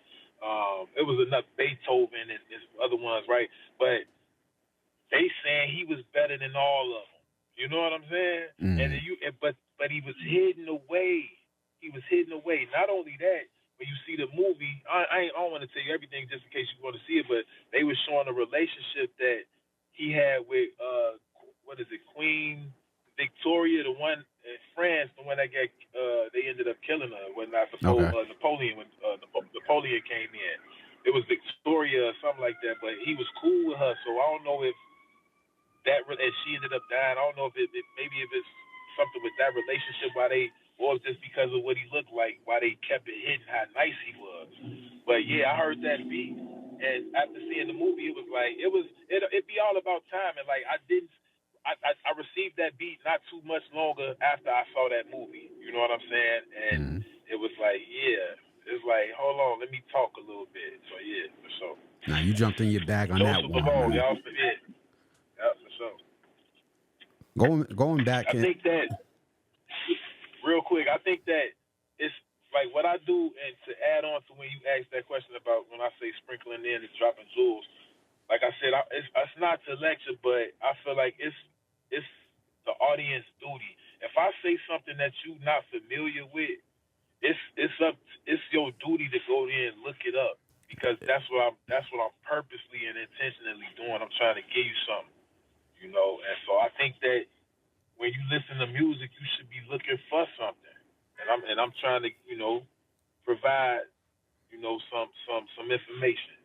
it was enough Beethoven and other ones, right? But they saying he was better than all of them. You know what I'm saying? Mm. But he was hidden away. He was hidden away. Not only that, when you see the movie, I don't want to tell you everything just in case you want to see it, but they were showing a relationship that he had with what is it, Queen Victoria, the one in France, the one that got they ended up killing her when not before Okay. Napoleon Napoleon came in. It was Victoria or something like that, but he was cool with her, so I don't know if and she ended up dying. I don't know if maybe if it's something with that relationship why they, or just because of what he looked like, why they kept it hidden how nice he was. But yeah, I heard that beat, and after seeing the movie, it was like it be all about time, and like I received that beat not too much longer after I saw that movie. You know what I'm saying? And Mm. it was like, yeah, it's like, hold on, let me talk a little bit. So yeah, for sure. Now you jumped in your bag on that Joseph one, Malone, man. y'all forget. Yeah, for sure. Going back I in. think that real quick. I think that it's like what I do, and to add on to when you asked that question about when I say sprinkling in and dropping jewels. Like I said, it's not to lecture, but I feel like it's the audience duty. If I say something that you're not familiar with, it's your duty to go in and look it up because that's what I'm purposely and intentionally doing. I'm trying to give you something, And so I think that when you listen to music, you should be looking for something. And I'm trying to, provide, some information,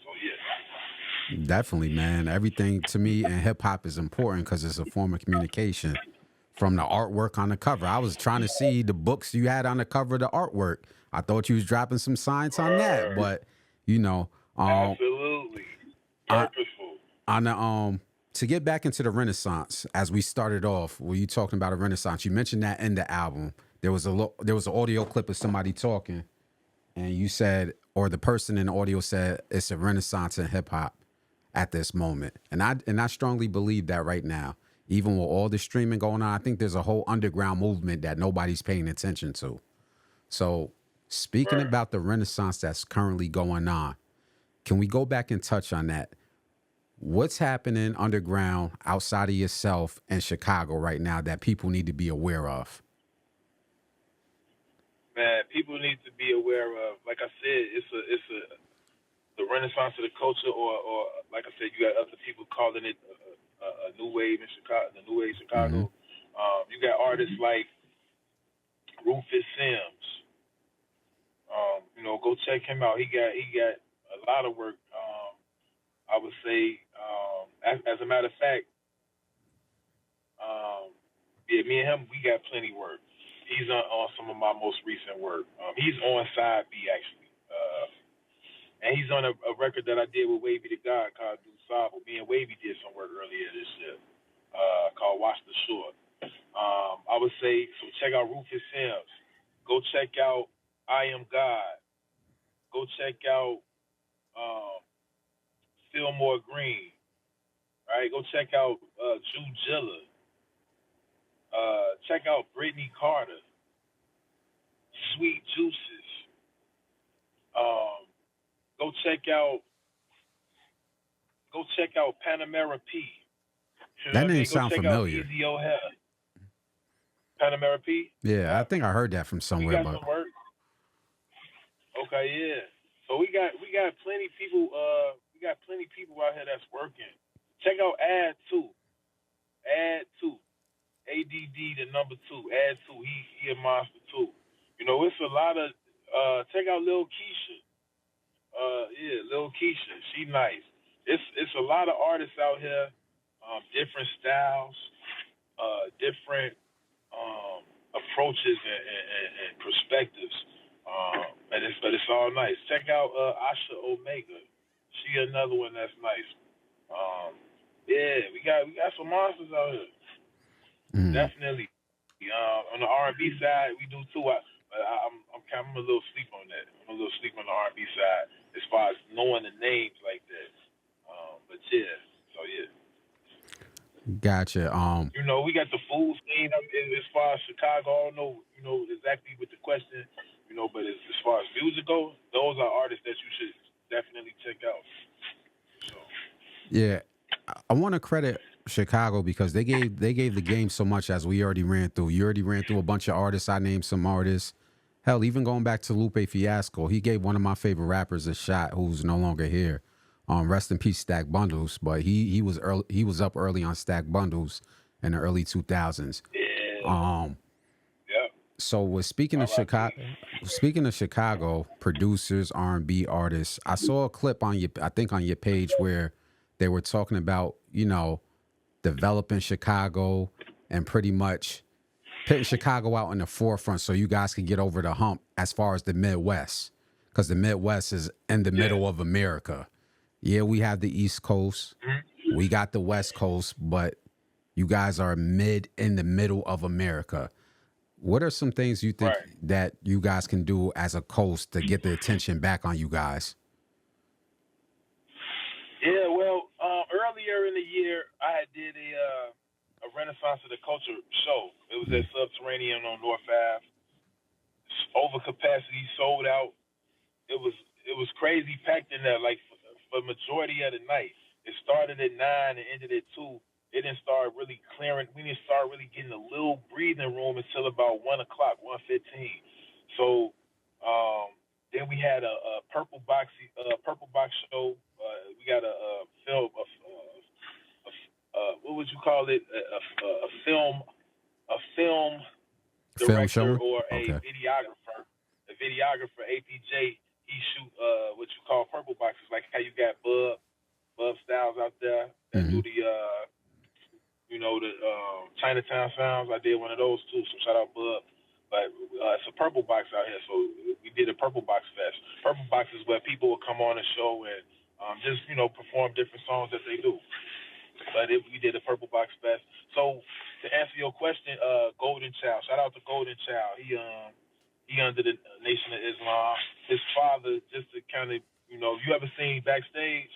So yeah. Definitely, man. Everything to me in hip hop is important because it's a form of communication. From the artwork on the cover, I was trying to see the books you had on the cover of the artwork. I thought you was dropping some science on that, but you know, um, Absolutely. I, Purposeful. on the to get back into the Renaissance, as we started off, were you talking about a Renaissance? You mentioned that in the album. There was an audio clip of somebody talking, and you said, or the person in the audio said, it's a Renaissance in hip hop at this moment, and I strongly believe that right now. Even with all the streaming going on, I think there's a whole underground movement that nobody's paying attention to. So, speaking Right. about the Renaissance that's currently going on, can we go back and touch on that? What's happening underground outside of yourself in Chicago right now that people need to be aware of? Man, people need to be aware of, like I said, it's the renaissance of the culture, or like I said, you got other people calling it a new wave in Chicago, the new wave Mm-hmm. Chicago. You got artists like Rufus Sims. Go check him out. He got a lot of work. I would say, as a matter of fact, yeah, me and him, we got plenty work. He's on some of my most recent work. He's on side B actually. And he's on a record that I did with Wavy the God called Do Sabo. Me and Wavy did some work earlier this year called Watch the Shore. I would say, so check out Rufus Sims. Go check out I Am God. Go check out Fillmore Green. right? Go check out Jew Jilla. Check out Brittany Carter, Sweet Juices. Um, go check out Panamera P. You know That what I name mean? Go sound check out familiar. Easy O'Hare. Panamera P. Yeah, I Yeah, think I heard that from we somewhere, got but some work. Okay, yeah. So we got plenty people. Out here that's working. Check out Ad Two. Add Two. ADD the number two. Add Two. He a monster too. You know, it's a lot of. Check out Lil Keisha. Yeah, Lil Keisha. She nice. It's a lot of artists out here. Different styles. Different approaches and perspectives. But it's all nice. Check out Asha Omega. She another one that's nice. Um, yeah, we got some monsters out here. mm, Definitely. On the R&B side, we do too. I'm a little sleep on that. I'm a little sleep on the R&B side as far as knowing the names like that. But yeah, so yeah. gotcha. You know, we got the food scene as far as Chicago. I don't know, exactly with the question, but as far as music goes, those are artists that you should definitely check out. So, Yeah, I want to credit Chicago because they gave the game so much as we already ran through. You already ran through a bunch of artists. I named some artists. Hell, even going back to Lupe Fiasco, he gave one of my favorite rappers a shot who's no longer here. Rest in peace, Stack Bundles. But he was early. He was up early on Stack Bundles in the early 2000s. yeah, Um, yeah. so with speaking of Chicago producers, R&B artists, I saw a clip on I think on your page where they were talking about, developing Chicago and pretty much putting Chicago out in the forefront so you guys can get over the hump as far as the Midwest. Because the Midwest is in the Yeah. middle of America. Yeah, we have the East Coast, we got the West Coast, but you guys are in the middle of America. What are some things you think Right. that you guys can do as a coast to get the attention back on you guys? Yeah, well, earlier in the year, I had did a Renaissance of the Culture show. It was at Mm. Subterranean on North Ave. Over capacity, sold out. It was crazy packed in there. Like for majority of the night, it started at 9 and ended at 2. It didn't start really clearing. We didn't start really getting a little breathing room until about 1 o'clock, 1:15. So then we had a purple box show. We got a film. What would you call it? A film. A film Film director showing? or a Okay. videographer. A videographer, APJ, he shoot what you call purple boxes, like how you got Bub Styles out there that Mm-hmm. do the the Chinatown sounds. I did one of those too, so shout out Bub. But it's a purple box out here, so we did a purple box fest. Purple box is where people will come on the show and just perform different songs that they do. But we did a Purple Box Fest. So to answer your question, Golden Child. Shout out to Golden Child. He under the Nation of Islam. His father, just to kind of you ever seen Backstage?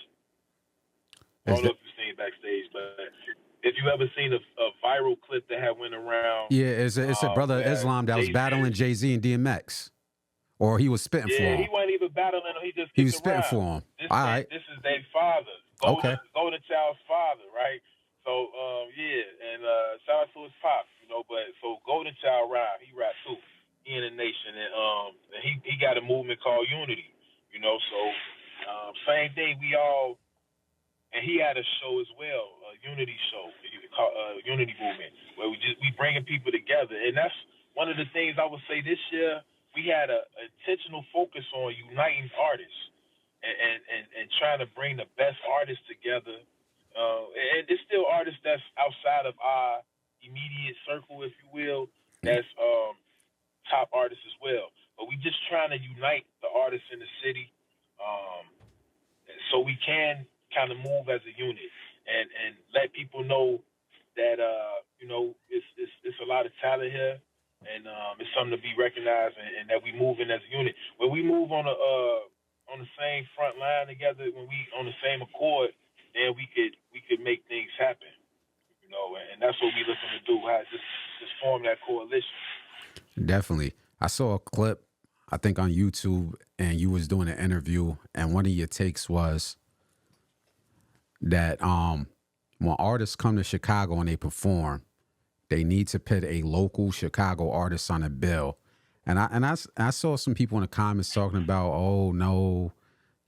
I Is don't know that if you've seen Backstage, but if you ever seen a viral clip that had went around, yeah? It's a brother where Islam that was Jay battling Z. Jay-Z and DMX, or he was spitting Yeah, for he him. wasn't even battling him. He just He kicked was spitting around. for him. This All they, right. this is their father, Okay. Golden Child's father, right? So yeah, and shout out to his pops, But so Golden Child he rap too. He in the Nation, and he got a movement called Unity, So same thing. And he had a show as well, a Unity show, Unity Movement, where we bringing people together, and that's one of the things I would say this year. We had a intentional focus on uniting artists and trying to bring the best artists together. And it's still artists that's outside of our immediate circle, if you will. That's top artists as well. But we just trying to unite the artists in the city. So we can kind of move as a unit and let people know that it's a lot of talent here and it's something to be recognized and that we move in as a unit. When we move on the same front line together, when we on the same accord, then we could could make things happen. You know, and that's what we looking to do. Just form that coalition. Definitely. I saw a clip, I think on YouTube, and you was doing an interview, and one of your takes was that when artists come to Chicago and they perform, they need to put a local Chicago artist on a bill. And I saw some people in the comments talking about, oh no,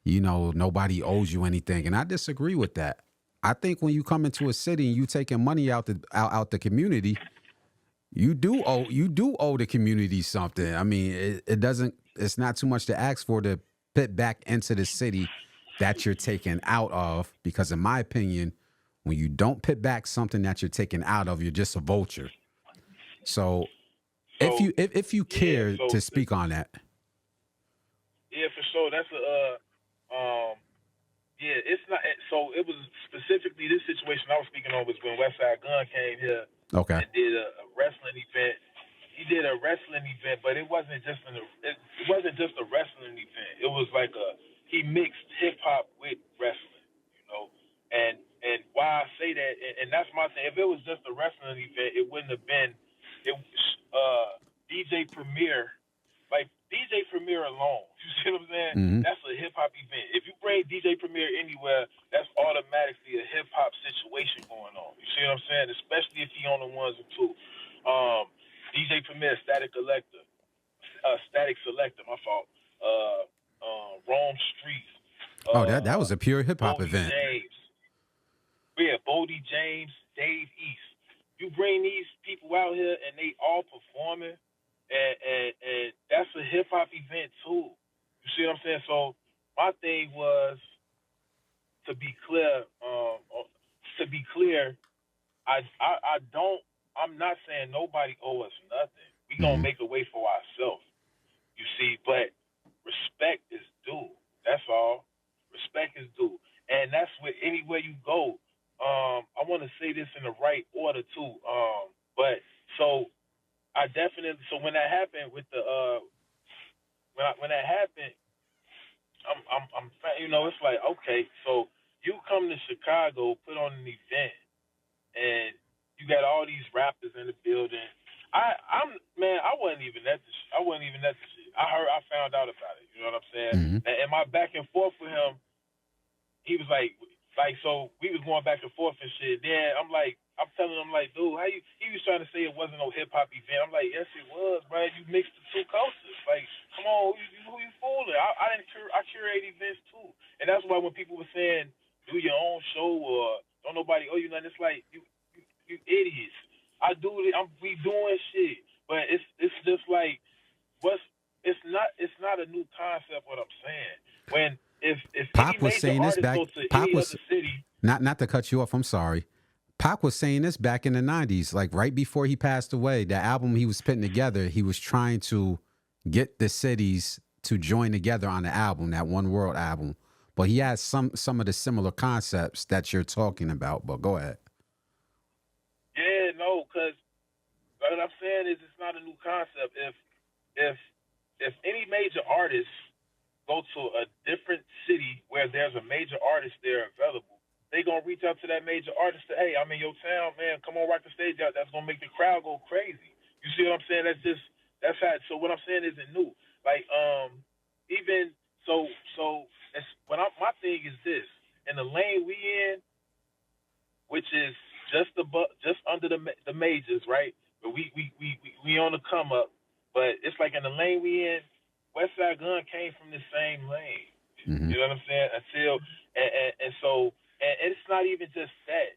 you know, nobody owes you anything, and I disagree with that. I think when you come into a city and you taking money out the community, you do owe the community something. I mean, it's not too much to ask for to put back into the city that you're taking out of, because in my opinion, when you don't put back something that you're taking out of, you're just a vulture. So if So you yeah, care so to speak on that. yeah, for sure. That's yeah, it's not. So it was specifically this situation I was speaking on was when Westside Gun came here Okay. and did a wrestling event. He did a wrestling event, but it wasn't just it wasn't just a wrestling event. It was like he mixed hip hop with wrestling, you know. And why I say that, and that's my thing. If it was just a wrestling event, it wouldn't have been. It DJ Premier. Like DJ Premier alone, you see what I'm saying? Mm-hmm. That's a hip hop event. If you bring DJ Premier anywhere, that's automatically a hip hop situation going on. You see what I'm saying? Especially if he on the ones and two. DJ Premier, Static Selector, my fault. Rome Streets. That was a pure hip hop Bodie event. James. Yeah, Bodie James, Dave East. You bring these people out here and they all performing. And that's a hip hop event too. You see what I'm saying? So my thing was to be clear. I'm not saying nobody owe us nothing. We gonna make a way for ourselves. You see, but respect is due. That's all. Respect is due, and that's with anywhere you go. I want to say this in the right order too. But so. So when that happened with the when that happened, I'm you know, it's like, okay, so you come to Chicago, put on an event, and you got all these rappers in the building. I wasn't even at the shit. I found out about it. You know what I'm saying? Mm-hmm. And my back and forth with him, he was like so we was going back and forth and shit. Then I'm telling him like, dude, he was trying to say it wasn't no hip hop event. I'm like, yes it was, bro. You mixed the two cultures. Like, come on, who you fooling? I curate events too. And that's why when people were saying do your own show or don't nobody owe you nothing, it's like you idiots. We doing shit. But it's just like it's not a new concept what I'm saying. When if Pac any was major saying this artist back. go to Pac any was other city, not to cut you off. I'm sorry. Pac was saying this back in the 90s, like right before he passed away. The album he was putting together, he was trying to get the cities to join together on the album, that One World album. But he has some of the similar concepts that you're talking about. But go ahead. yeah, no, because what I'm saying is it's not a new concept. If any major artist go to a different city where there's a major artist there available, they gonna reach out to that major artist to, hey, I'm in your town, man, come on, rock the stage out. That's gonna make the crowd go crazy. You see what I'm saying? That's how. So what I'm saying isn't new. Like even so it's my thing is this: in the lane we in, which is just under the majors, right? But we on the come up, but it's like in the lane we in. Westside Gun came from the same lane. Mm-hmm. You know what I'm saying? So it's not even just that.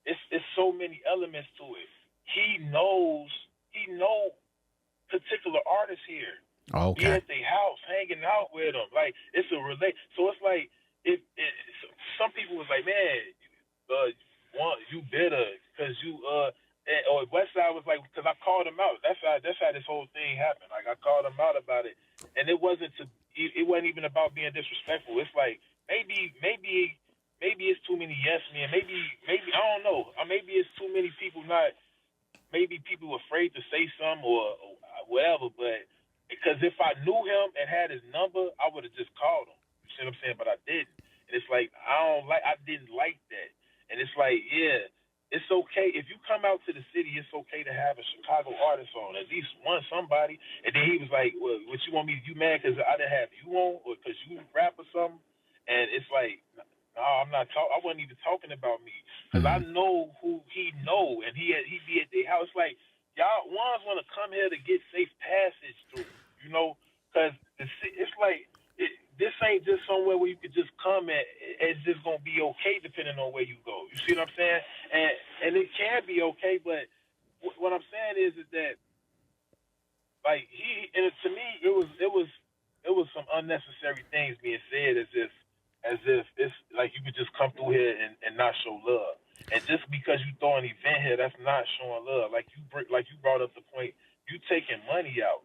It's so many elements to it. He knows particular artists here. Okay. Be at their house, hanging out with them. Like it's a relate. So it's like some people was like, man, you better because you or Westside was like, because I called him out. That's how this whole thing happened. Like I called him out about it, and it wasn't even about being disrespectful. It's like maybe it's too many yes men. Maybe I don't know. Maybe it's too many people not. Maybe people afraid to say something or whatever. But because if I knew him and had his number, I would have just called him. You see what I'm saying? But I didn't. And it's like I didn't like that. And it's like, yeah, it's okay if you come out to the city. It's okay to have a Chicago artist on, at least one somebody. And then he was like, "Well, what you want me? You mad because I didn't have you on, or because you rap or something?" And it's like, no, I'm not talking. I wasn't even talking about me because I know who he know, and he be at the house. Like y'all ones want to come here to get safe passage through, because it's like. This ain't just somewhere where you could just come at. It's just gonna be okay depending on where you go. You see what I'm saying? And it can be okay, but what I'm saying is that like to me it was some unnecessary things being said as if it's like you could just come through here and not show love. And just because you throw an event here, that's not showing love. Like you brought up the point, you taking money out.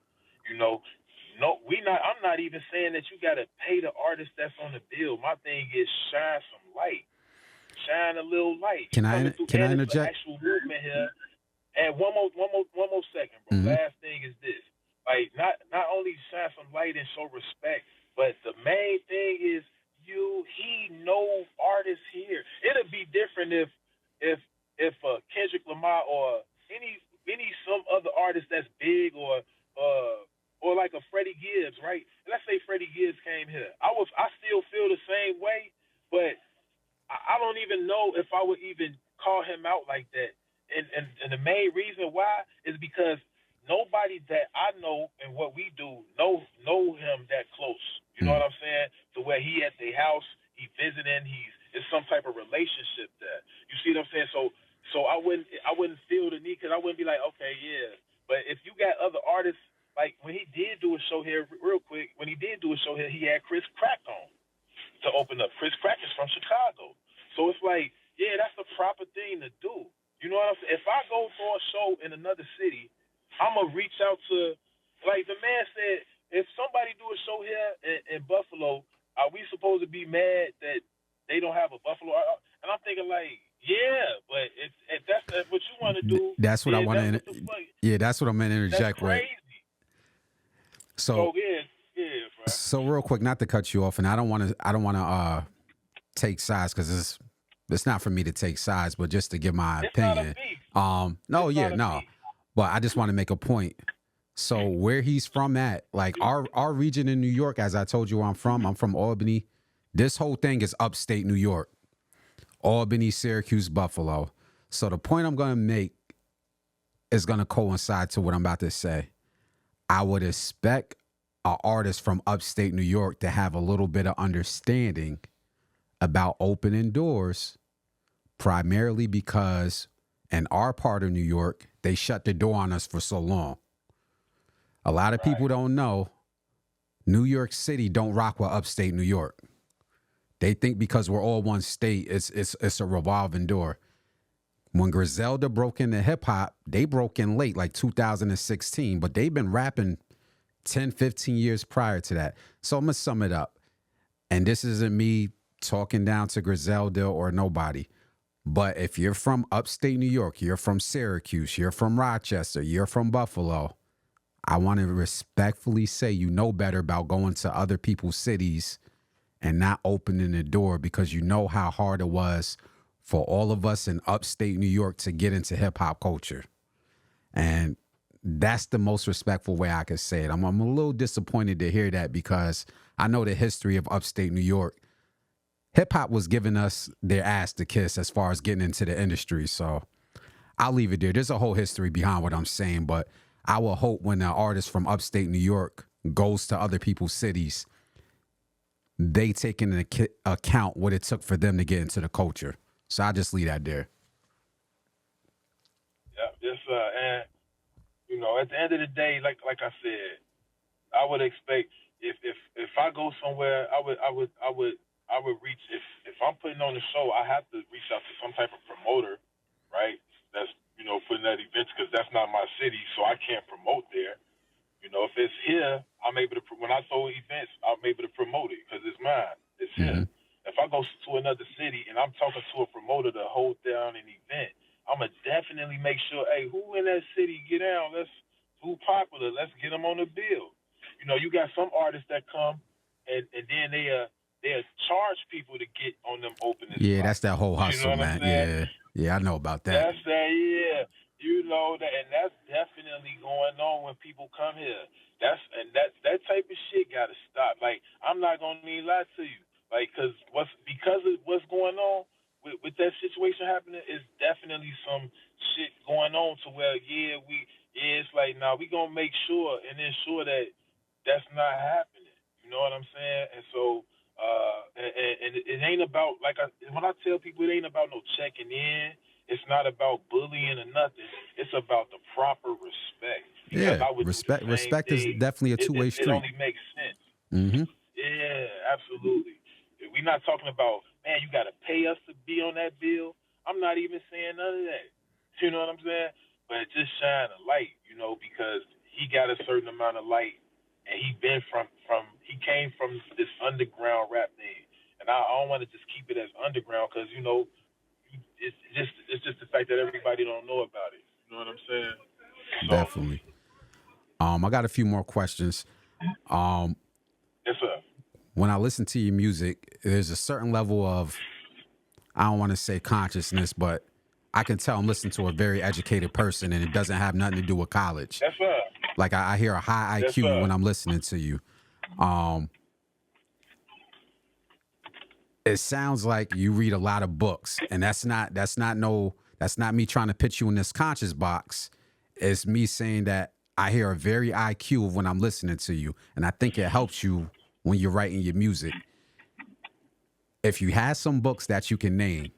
No, I'm not even saying that you got to pay the artist that's on the bill. My thing is shine some light, shine a little light. Can I interject? Actual movement here. And one more second, bro. Mm-hmm. Last thing is this: like not only shine some light and show respect, but the main thing is he know artists here. It'd be different if Kendrick Lamar or any some other artist that's big or like a Freddie Gibbs, right? Let's say Freddie Gibbs came here. I still feel the same way, but I don't even know if I would even call him out like that. And the main reason why is because nobody that I know and what we do know him that close. You know what I'm saying? To where he at the house, he visiting, it's some type of relationship there. You see what I'm saying? So I wouldn't feel the need because I wouldn't be like, okay, yeah. But if you got other artists. Like, when he did do a show here, real quick, he had Chris Crack on to open up. Chris Crack is from Chicago. So it's like, yeah, that's the proper thing to do. You know what I'm saying? If I go for a show in another city, I'm going to reach out to, like the man said, if somebody do a show here in Buffalo, are we supposed to be mad that they don't have a Buffalo? And I'm thinking, like, yeah, but if that's what you want to do, that's what I want to. Yeah, that's what I'm going to interject with. So bro. So real quick, not to cut you off, and I don't want to take sides because it's not for me to take sides, but just to give my opinion. But I just want to make a point. So where he's from at, like our region in New York, as I told you where I'm from Albany. This whole thing is upstate New York, Albany, Syracuse, Buffalo. So the point I'm going to make is going to coincide to what I'm about to say. I would expect an artist from upstate New York to have a little bit of understanding about opening doors, primarily because in our part of New York, they shut the door on us for so long. A lot of people don't know New York City don't rock with upstate New York. They think because we're all one state, it's a revolving door. When Griselda broke into hip hop, they broke in late, like 2016, but they've been rapping 10, 15 years prior to that. So I'm going to sum it up. And this isn't me talking down to Griselda or nobody. But if you're from upstate New York, you're from Syracuse, you're from Rochester, you're from Buffalo, I want to respectfully say you know better about going to other people's cities and not opening the door because you know how hard it was for all of us in upstate New York to get into hip hop culture. And that's the most respectful way I could say it. I'm a little disappointed to hear that because I know the history of upstate New York. Hip hop was giving us their ass to kiss as far as getting into the industry. So I'll leave it there. There's a whole history behind what I'm saying, but I will hope when an artist from upstate New York goes to other people's cities, they take into account what it took for them to get into the culture. So I'll just leave that there. Yeah, and at the end of the day, like I said, I would expect if I go somewhere, I would reach if I'm putting on the show, I have to reach out to some type of promoter, right? That's putting that events because that's not my city, so I can't promote there. If it's here, I'm able to. When I throw events, I'm able to promote it because it's mine. It's here. If I go to another city and I'm talking to a promoter to hold down an event, I'm gonna definitely make sure, hey, who in that city get down? Who popular? Let's get them on the bill. You got some artists that come and then they they'll charge people to get on them opening Yeah, slots. that's that whole You know hustle, what I'm man. saying? Yeah, I know about that. That's that, yeah. You know that, and that's definitely going on when people come here. That type of shit got to stop. Like, I'm not gonna even lie to you, like, because of what's going on with that situation happening, is definitely some shit going on to where it's like, nah, we gonna make sure and ensure that that's not happening. You know what I'm saying? And so, and it ain't about, when I tell people, it ain't about no checking in. It's not about bullying or nothing. It's about the proper respect. Because Yeah, I would do the respect. same Respect is thing. definitely a two-way It street. only makes sense. Mm-hmm. Yeah, absolutely. We're not talking about, man, you got to pay us to be on that bill. I'm not even saying none of that. You know what I'm saying? But just shine a light, because he got a certain amount of light, and he came from this underground rap thing. And I don't want to just keep it as underground because, it's just the fact that everybody don't know about it. You know what I'm saying? So, Definitely. I got a few more questions. yes, sir. When I listen to your music, there's a certain level of, I don't want to say consciousness, but I can tell I'm listening to a very educated person, and it doesn't have nothing to do with college. Yes, sir. Like I hear a high Yes, IQ sir. when I'm listening to you. It sounds like you read a lot of books, and that's not me trying to put you in this conscious box. It's me saying that I hear a very IQ when I'm listening to you, and I think it helps you when you're writing your music. If you have some books that you can name,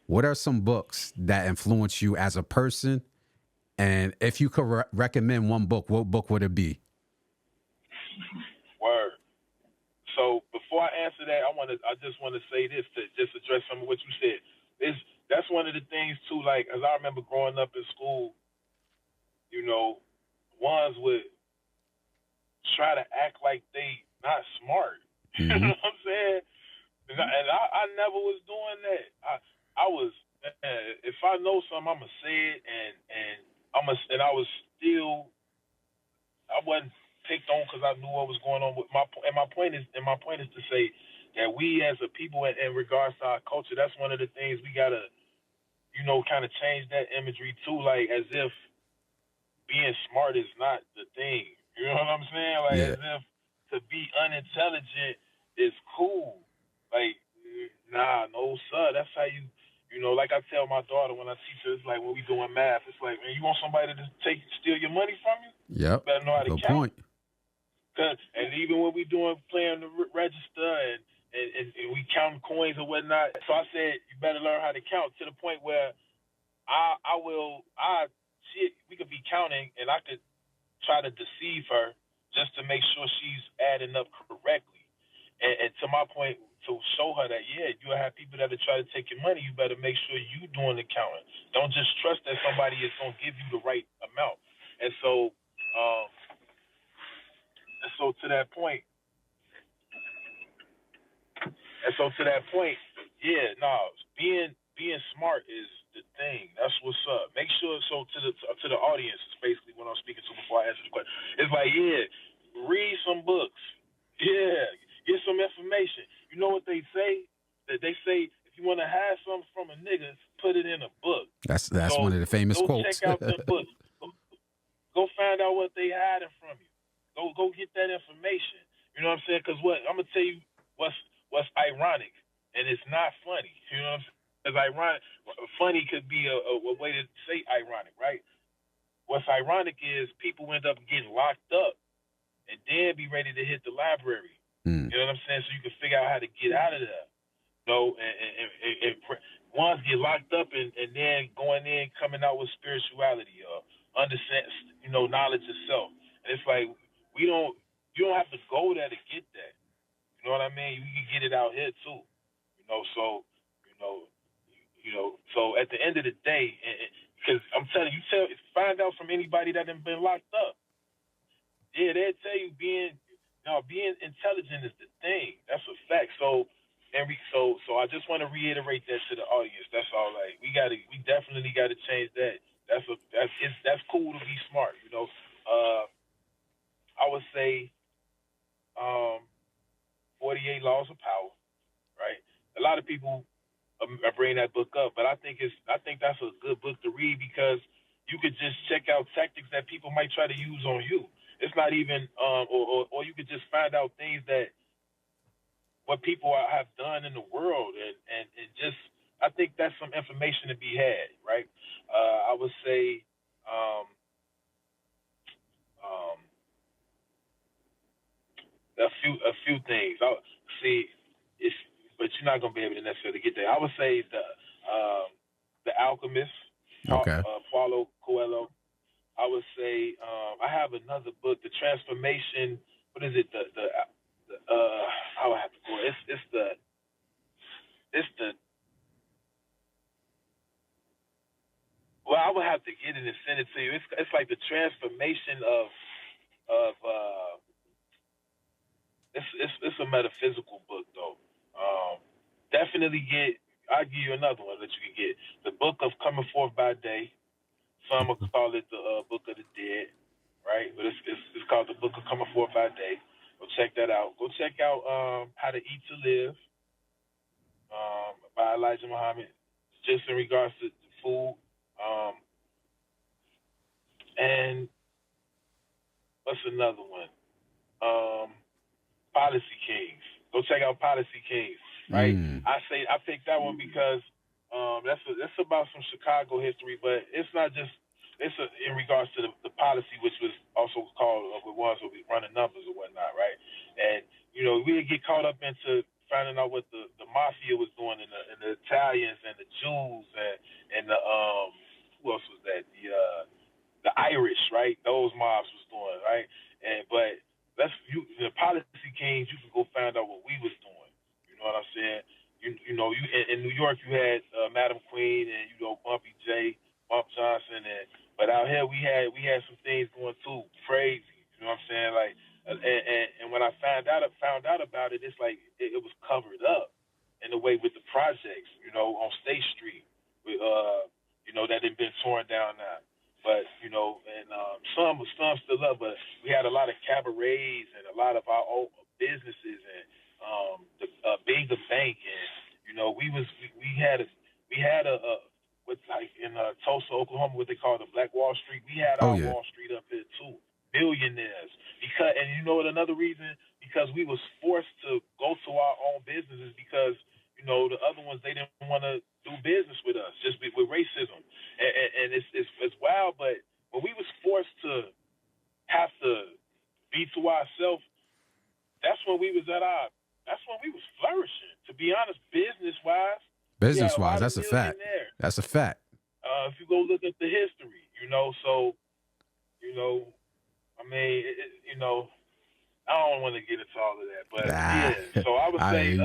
what are some books that influence you as a person? And if you could recommend one book, what book would it be? Word. So before I answer that, I just want to say this to just address some of what you said. That's one of the things too. Like, as I remember growing up in school, ones would try to act like they not smart. You Mm-hmm. know what I'm saying? And I never was doing that. I was, if I know something, I'ma say it, and I was still, I wasn't picked on because I knew what was going on with my point is to say that we as a people, in regards to our culture, that's one of the things we gotta, kind of change that imagery too, like as if being smart is not the thing. You know what I'm saying? Like, Yeah. as if to be unintelligent is cool. Like, nah, no sir. That's how like I tell my daughter when I teach her, it's like when we doing math, it's like, man, you want somebody to steal your money from you? Yep. You better know how to Good count. point. And even when we playing the register and we counting coins or whatnot, so I said you better learn how to count, to the point where we could be counting and I could try to deceive her just to make sure she's adding up correctly. And to my point, to show her that, yeah, you'll have people that will try to take your money. You better make sure you doing the counting. Don't just trust that somebody is going to give you the right amount. And so, to that point, yeah, no, being smart is the thing. That's what's up. Make sure. So to the audience, basically what I'm speaking to before I answer the question, it's like, yeah, read some books. Yeah, get some information. You know what they say? That they say, if you want to have something from a nigga, put it in a book. That's So one of the famous go quotes. check out the books. Go find out what they hiding from you. Go get that information. You know what I'm saying? Because I'm gonna tell you what's ironic, and it's not funny. You know what I'm saying? Because ironic, funny could be a way to say ironic, right? What's ironic is people end up getting locked up and then be ready to hit the library. Mm. You know what I'm saying? So you can figure out how to get out of there. And ones get locked up and then going in, coming out with spirituality or understand, knowledge of self. And it's like you don't have to go there to get that. You know what I mean? You can get it out here too. So so at the end of the day, because I'm telling you, find out from anybody that done been locked up. Yeah, they'll tell you being intelligent is the thing. That's a fact. So I just want to reiterate that to the audience. That's all. Like, we definitely gotta change that. That's cool to be smart. I would say 48 laws of power. but I think that's a good book to read because you could just check out tactics that people might try to use on you. It's not even, or you could just find out things that what people have done in the world, and just I think that's some information to be had, right? I would say, um, um, a few things. I see, it's, but you're not gonna be able to necessarily get there. I would say the Alchemist, Okay. Paulo Coelho. I would say I have another book, The Transformation. What is it? I would have to go. It's the well, I would have to get it and send it to you. It's like the transformation of it's a metaphysical book though. Definitely get. I'll give you another one that you can get. The Book of Coming Forth by Day. Some will call it the Book of the Dead, right? But it's called the Book of Coming Forth by Day. Go check that out. Go check out How to Eat to Live by Elijah Muhammad, just in regards to food. And what's another one? Policy Kings. Go check out Policy Kings, right? I picked that one because that's about some Chicago history, but it's not just in regards to the policy, which was also called with ones with running numbers or whatnot, right? And we get caught up into finding out what the mafia was doing and the Italians and the Jews and the who else was that? The Irish, right? Those mobs was doing, right? But the Policy Kings, you can go find out what we was doing. You know what I'm saying? You in New York you had Madam Queen and Bumpy J, Bump Johnson, but out here we had some things going too crazy. You know what I'm saying? Like, and when I found out about it, it's like it was covered up in a way with the projects, on State Street, with that had been torn down now. But and some still up, but we had a lot of cabarets and a lot of our old businesses and being the bank, and we had a what's like in Tulsa, Oklahoma, what they call the Black Wall Street. We had our Wall Street up here too, billionaires. And you know what? Another reason, because we was forced to go to our own businesses because the other ones, they didn't want to do business with us just with racism, and it's wild. But when we was forced to have to be to ourselves, that's when we was flourishing. To be honest, business wise, that's a fact. That's a fact. If you go look at the history, so I mean, I don't want to get into all of that, but so I would say,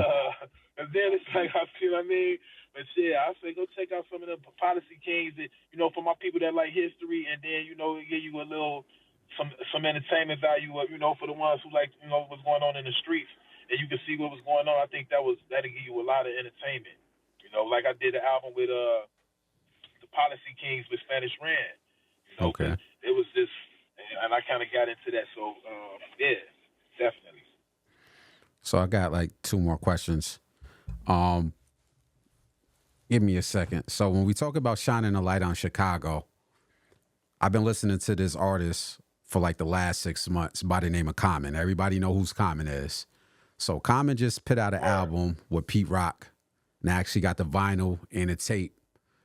and then it's like, you know what I mean? But I say go check out some of the Policy Kings that, for my people that like history, and then, give you a little, some entertainment value, for the ones who like, what's going on in the streets, and you can see what was going on. I think that'll give you a lot of entertainment. Like I did the album with, the Policy Kings with Spanish Rand, Okay. It was just, and I kind of got into that. So, definitely. So I got like two more questions. Give me a second. So when we talk about shining a light on Chicago, I've been listening to this artist for like the last 6 months by the name of Common. Everybody know who's Common is. So Common just put out an album with Pete Rock, and I actually got the vinyl and a tape.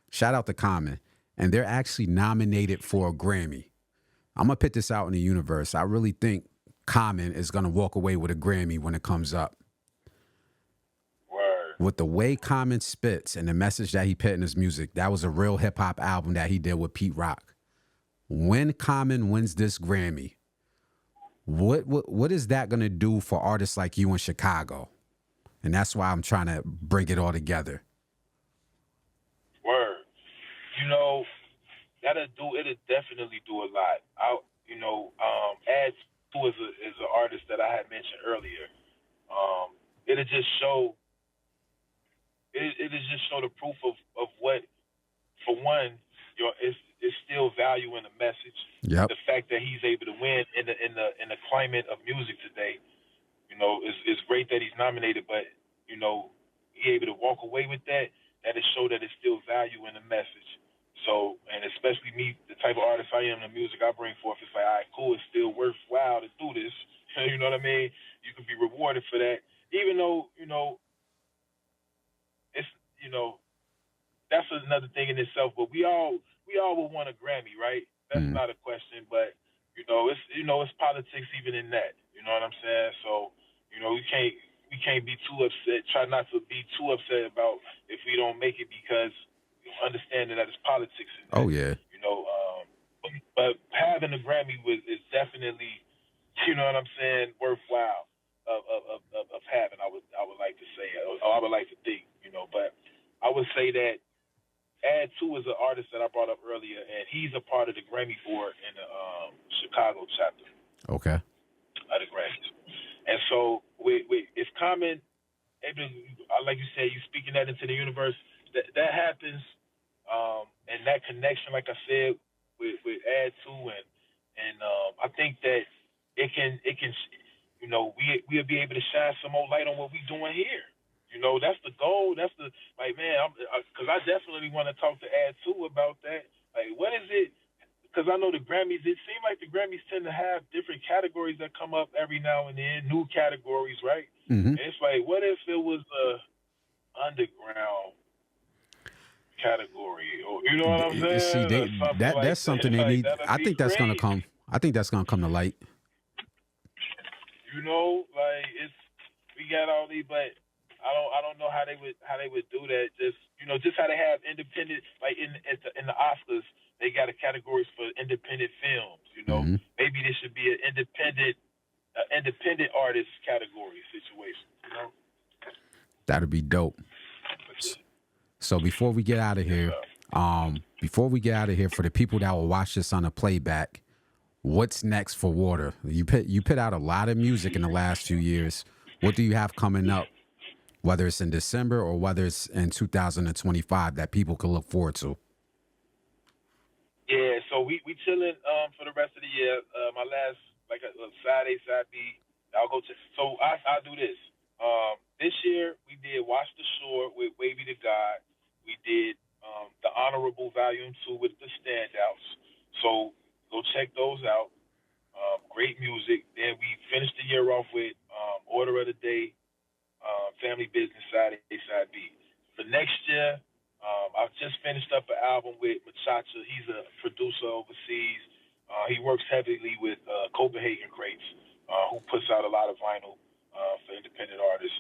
Shout out to Common. And they're actually nominated for a Grammy. I'm going to put this out in the universe. I really think Common is going to walk away with a Grammy when it comes up. With the way Common spits and the message that he put in his music, that was a real hip hop album that he did with Pete Rock. When Common wins this Grammy, what is that going to do for artists like you in Chicago? And that's why I'm trying to bring it all together. Word. It'll definitely do a lot. Add to is an artist that I had mentioned earlier. It'll just show. It'll just show the proof of what, for one, it's still value in the message. Yep. The fact that he's able to win in the climate of music today, it's great that he's nominated, but he able to walk away with that. and it showed that it's still value in the message. So, and especially me, the type of artist I am, the music I bring forth, it's like, all right, cool, it's still worthwhile to do this. You know what I mean? You can be rewarded for that, even though it's that's another thing in itself. But we all would want a Grammy, right? That's Mm. not a question. But it's politics even in that. You know what I'm saying? So we can't be too upset. Try not to be too upset about if we don't make it because understanding that it's politics in that. Oh yeah. You know, but having a Grammy is definitely, you know what I'm saying, worthwhile of having. I would like to say, or I would like to think, but I would say that Ad Two is an artist that I brought up earlier, and he's a part of the Grammy board in the Chicago chapter Okay. of the Grammys. And so, it's common, like you said, you speaking that into the universe. That happens, and that connection, like I said, with Ad Two, and I think that it can, we'll be able to shine some more light on what we doing here. That's the goal. That's the man. Because I definitely want to talk to Ad Two about that. Like, what is it? Because I know the Grammys. It seems like the Grammys tend to have different categories that come up every now and then, new categories, right? Mm-hmm. And it's like, what if it was the underground category, or you know what I'm See, saying, or something like that's something they like need. that'd I be think that's gonna crazy. come. I think that's gonna come to light. It's we got all these, but I don't know how they would do that. Just how they have independent, like in the Oscars, they got a categories for independent films. Mm-hmm. Maybe there should be an independent artist category situation. That'd be dope. So before we get out of here, for the people that will watch this on a playback, what's next for Water? You put out a lot of music in the last few years. What do you have coming up? Whether it's in December or whether it's in 2025 that people can look forward to. Yeah, so we chilling for the rest of the year. My last side A, side B. I'll go to. So I do this. This year we did Watch the Shore with Wavy to God. We did the Honorable Volume 2 with the Standouts. So go check those out. Great music. Then we finished the year off with Order of the Day, Family Business Side A, Side B. For next year, I've just finished up an album with Machacha. He's a producer overseas. He works heavily with Copenhagen Crates, who puts out a lot of vinyl for independent artists,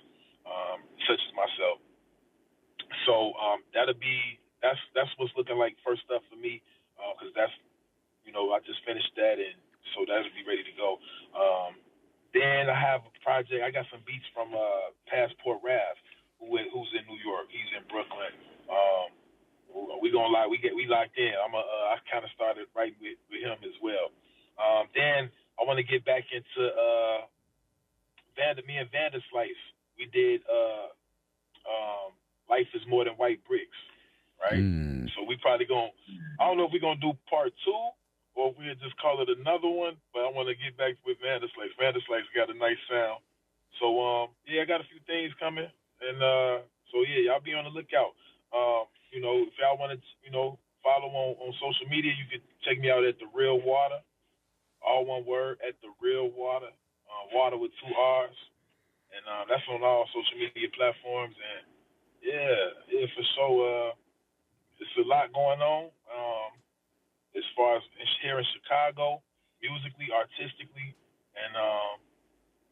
such as myself. So that's what's looking like first up for me, because that's I just finished that, and so that'll be ready to go. Then I have a project. I got some beats from Passport Rav, who's in New York. He's in Brooklyn. We gonna lie. We locked in. I kind of started writing with him as well. Then I want to get back into me and Vanda Slice. We did Life is More Than White Bricks, right? Mm. So we probably I don't know if we're gonna do part 2 or if we'll just call it another one. But I want to get back with Vanda Slice. Vanda Slice got a nice sound. So I got a few things coming, and so yeah, y'all be on the lookout. If y'all want to follow on social media, you can check me out at The Real Water, all one word, at The Real Water, water with 2 R's, and that's on all social media platforms. And yeah, for sure. It's a lot going on as far as here in Chicago, musically, artistically, and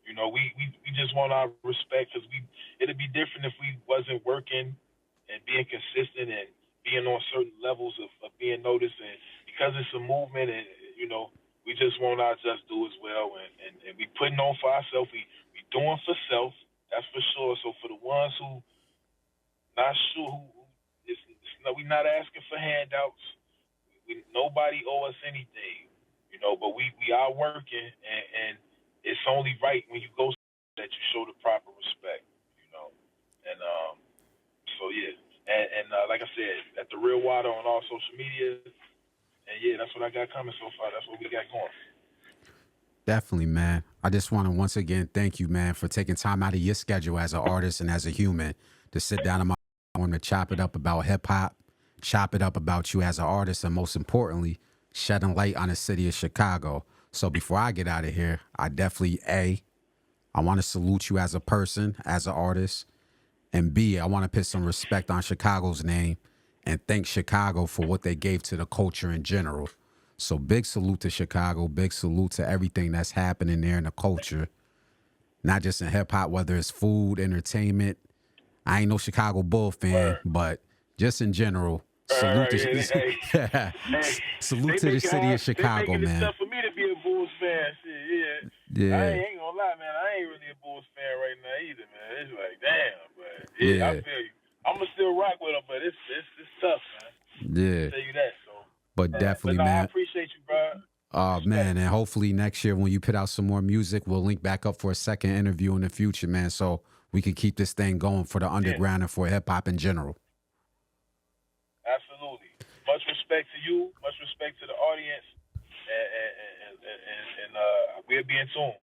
we just want our respect, because it'd be different if we wasn't working and being consistent and being on certain levels of being noticed, and because it's a movement, and we just want our just do as well, and we putting on for ourselves, we doing for self, that's for sure. So for the ones who not sure we not asking for handouts. Nobody owe us anything, but we are working, and it's only right when you go that you show the proper respect, and so yeah, and like I said, at The Real Water on all social media, and yeah, that's what I got coming so far. That's what we got going. Definitely, man. I just want to once again thank you, man, for taking time out of your schedule as an artist and as a human to sit down in my I want to chop it up about hip hop, chop it up about you as an artist, and most importantly, shedding light on the city of Chicago. So before I get out of here, I definitely I want to salute you as a person, as an artist, and B, I want to put some respect on Chicago's name and thank Chicago for what they gave to the culture in general. So big salute to Chicago, big salute to everything that's happening there in the culture, not just in hip hop, whether it's food, entertainment. I ain't no Chicago Bull fan, Word. but just in general, salute to Hey, salute to the city of they Chicago, making it man. tough for me to be a Bulls fan. Shit, yeah. I Yeah, ain't gonna lie, man. I ain't really a Bulls fan right now either, man. It's like, damn, but yeah, I yeah, feel you. I'ma still rock with them, but it's tough, man. yeah. I'll tell you that. So, But but definitely, no, I man. appreciate you, bro. Oh Respect. man, and hopefully next year when you put out some more music, we'll link back up for a second interview in the future, man. So we can keep this thing going for the Yeah, underground and for hip hop in general. absolutely. Much respect to you. Much respect to the audience, and we'll be in tune.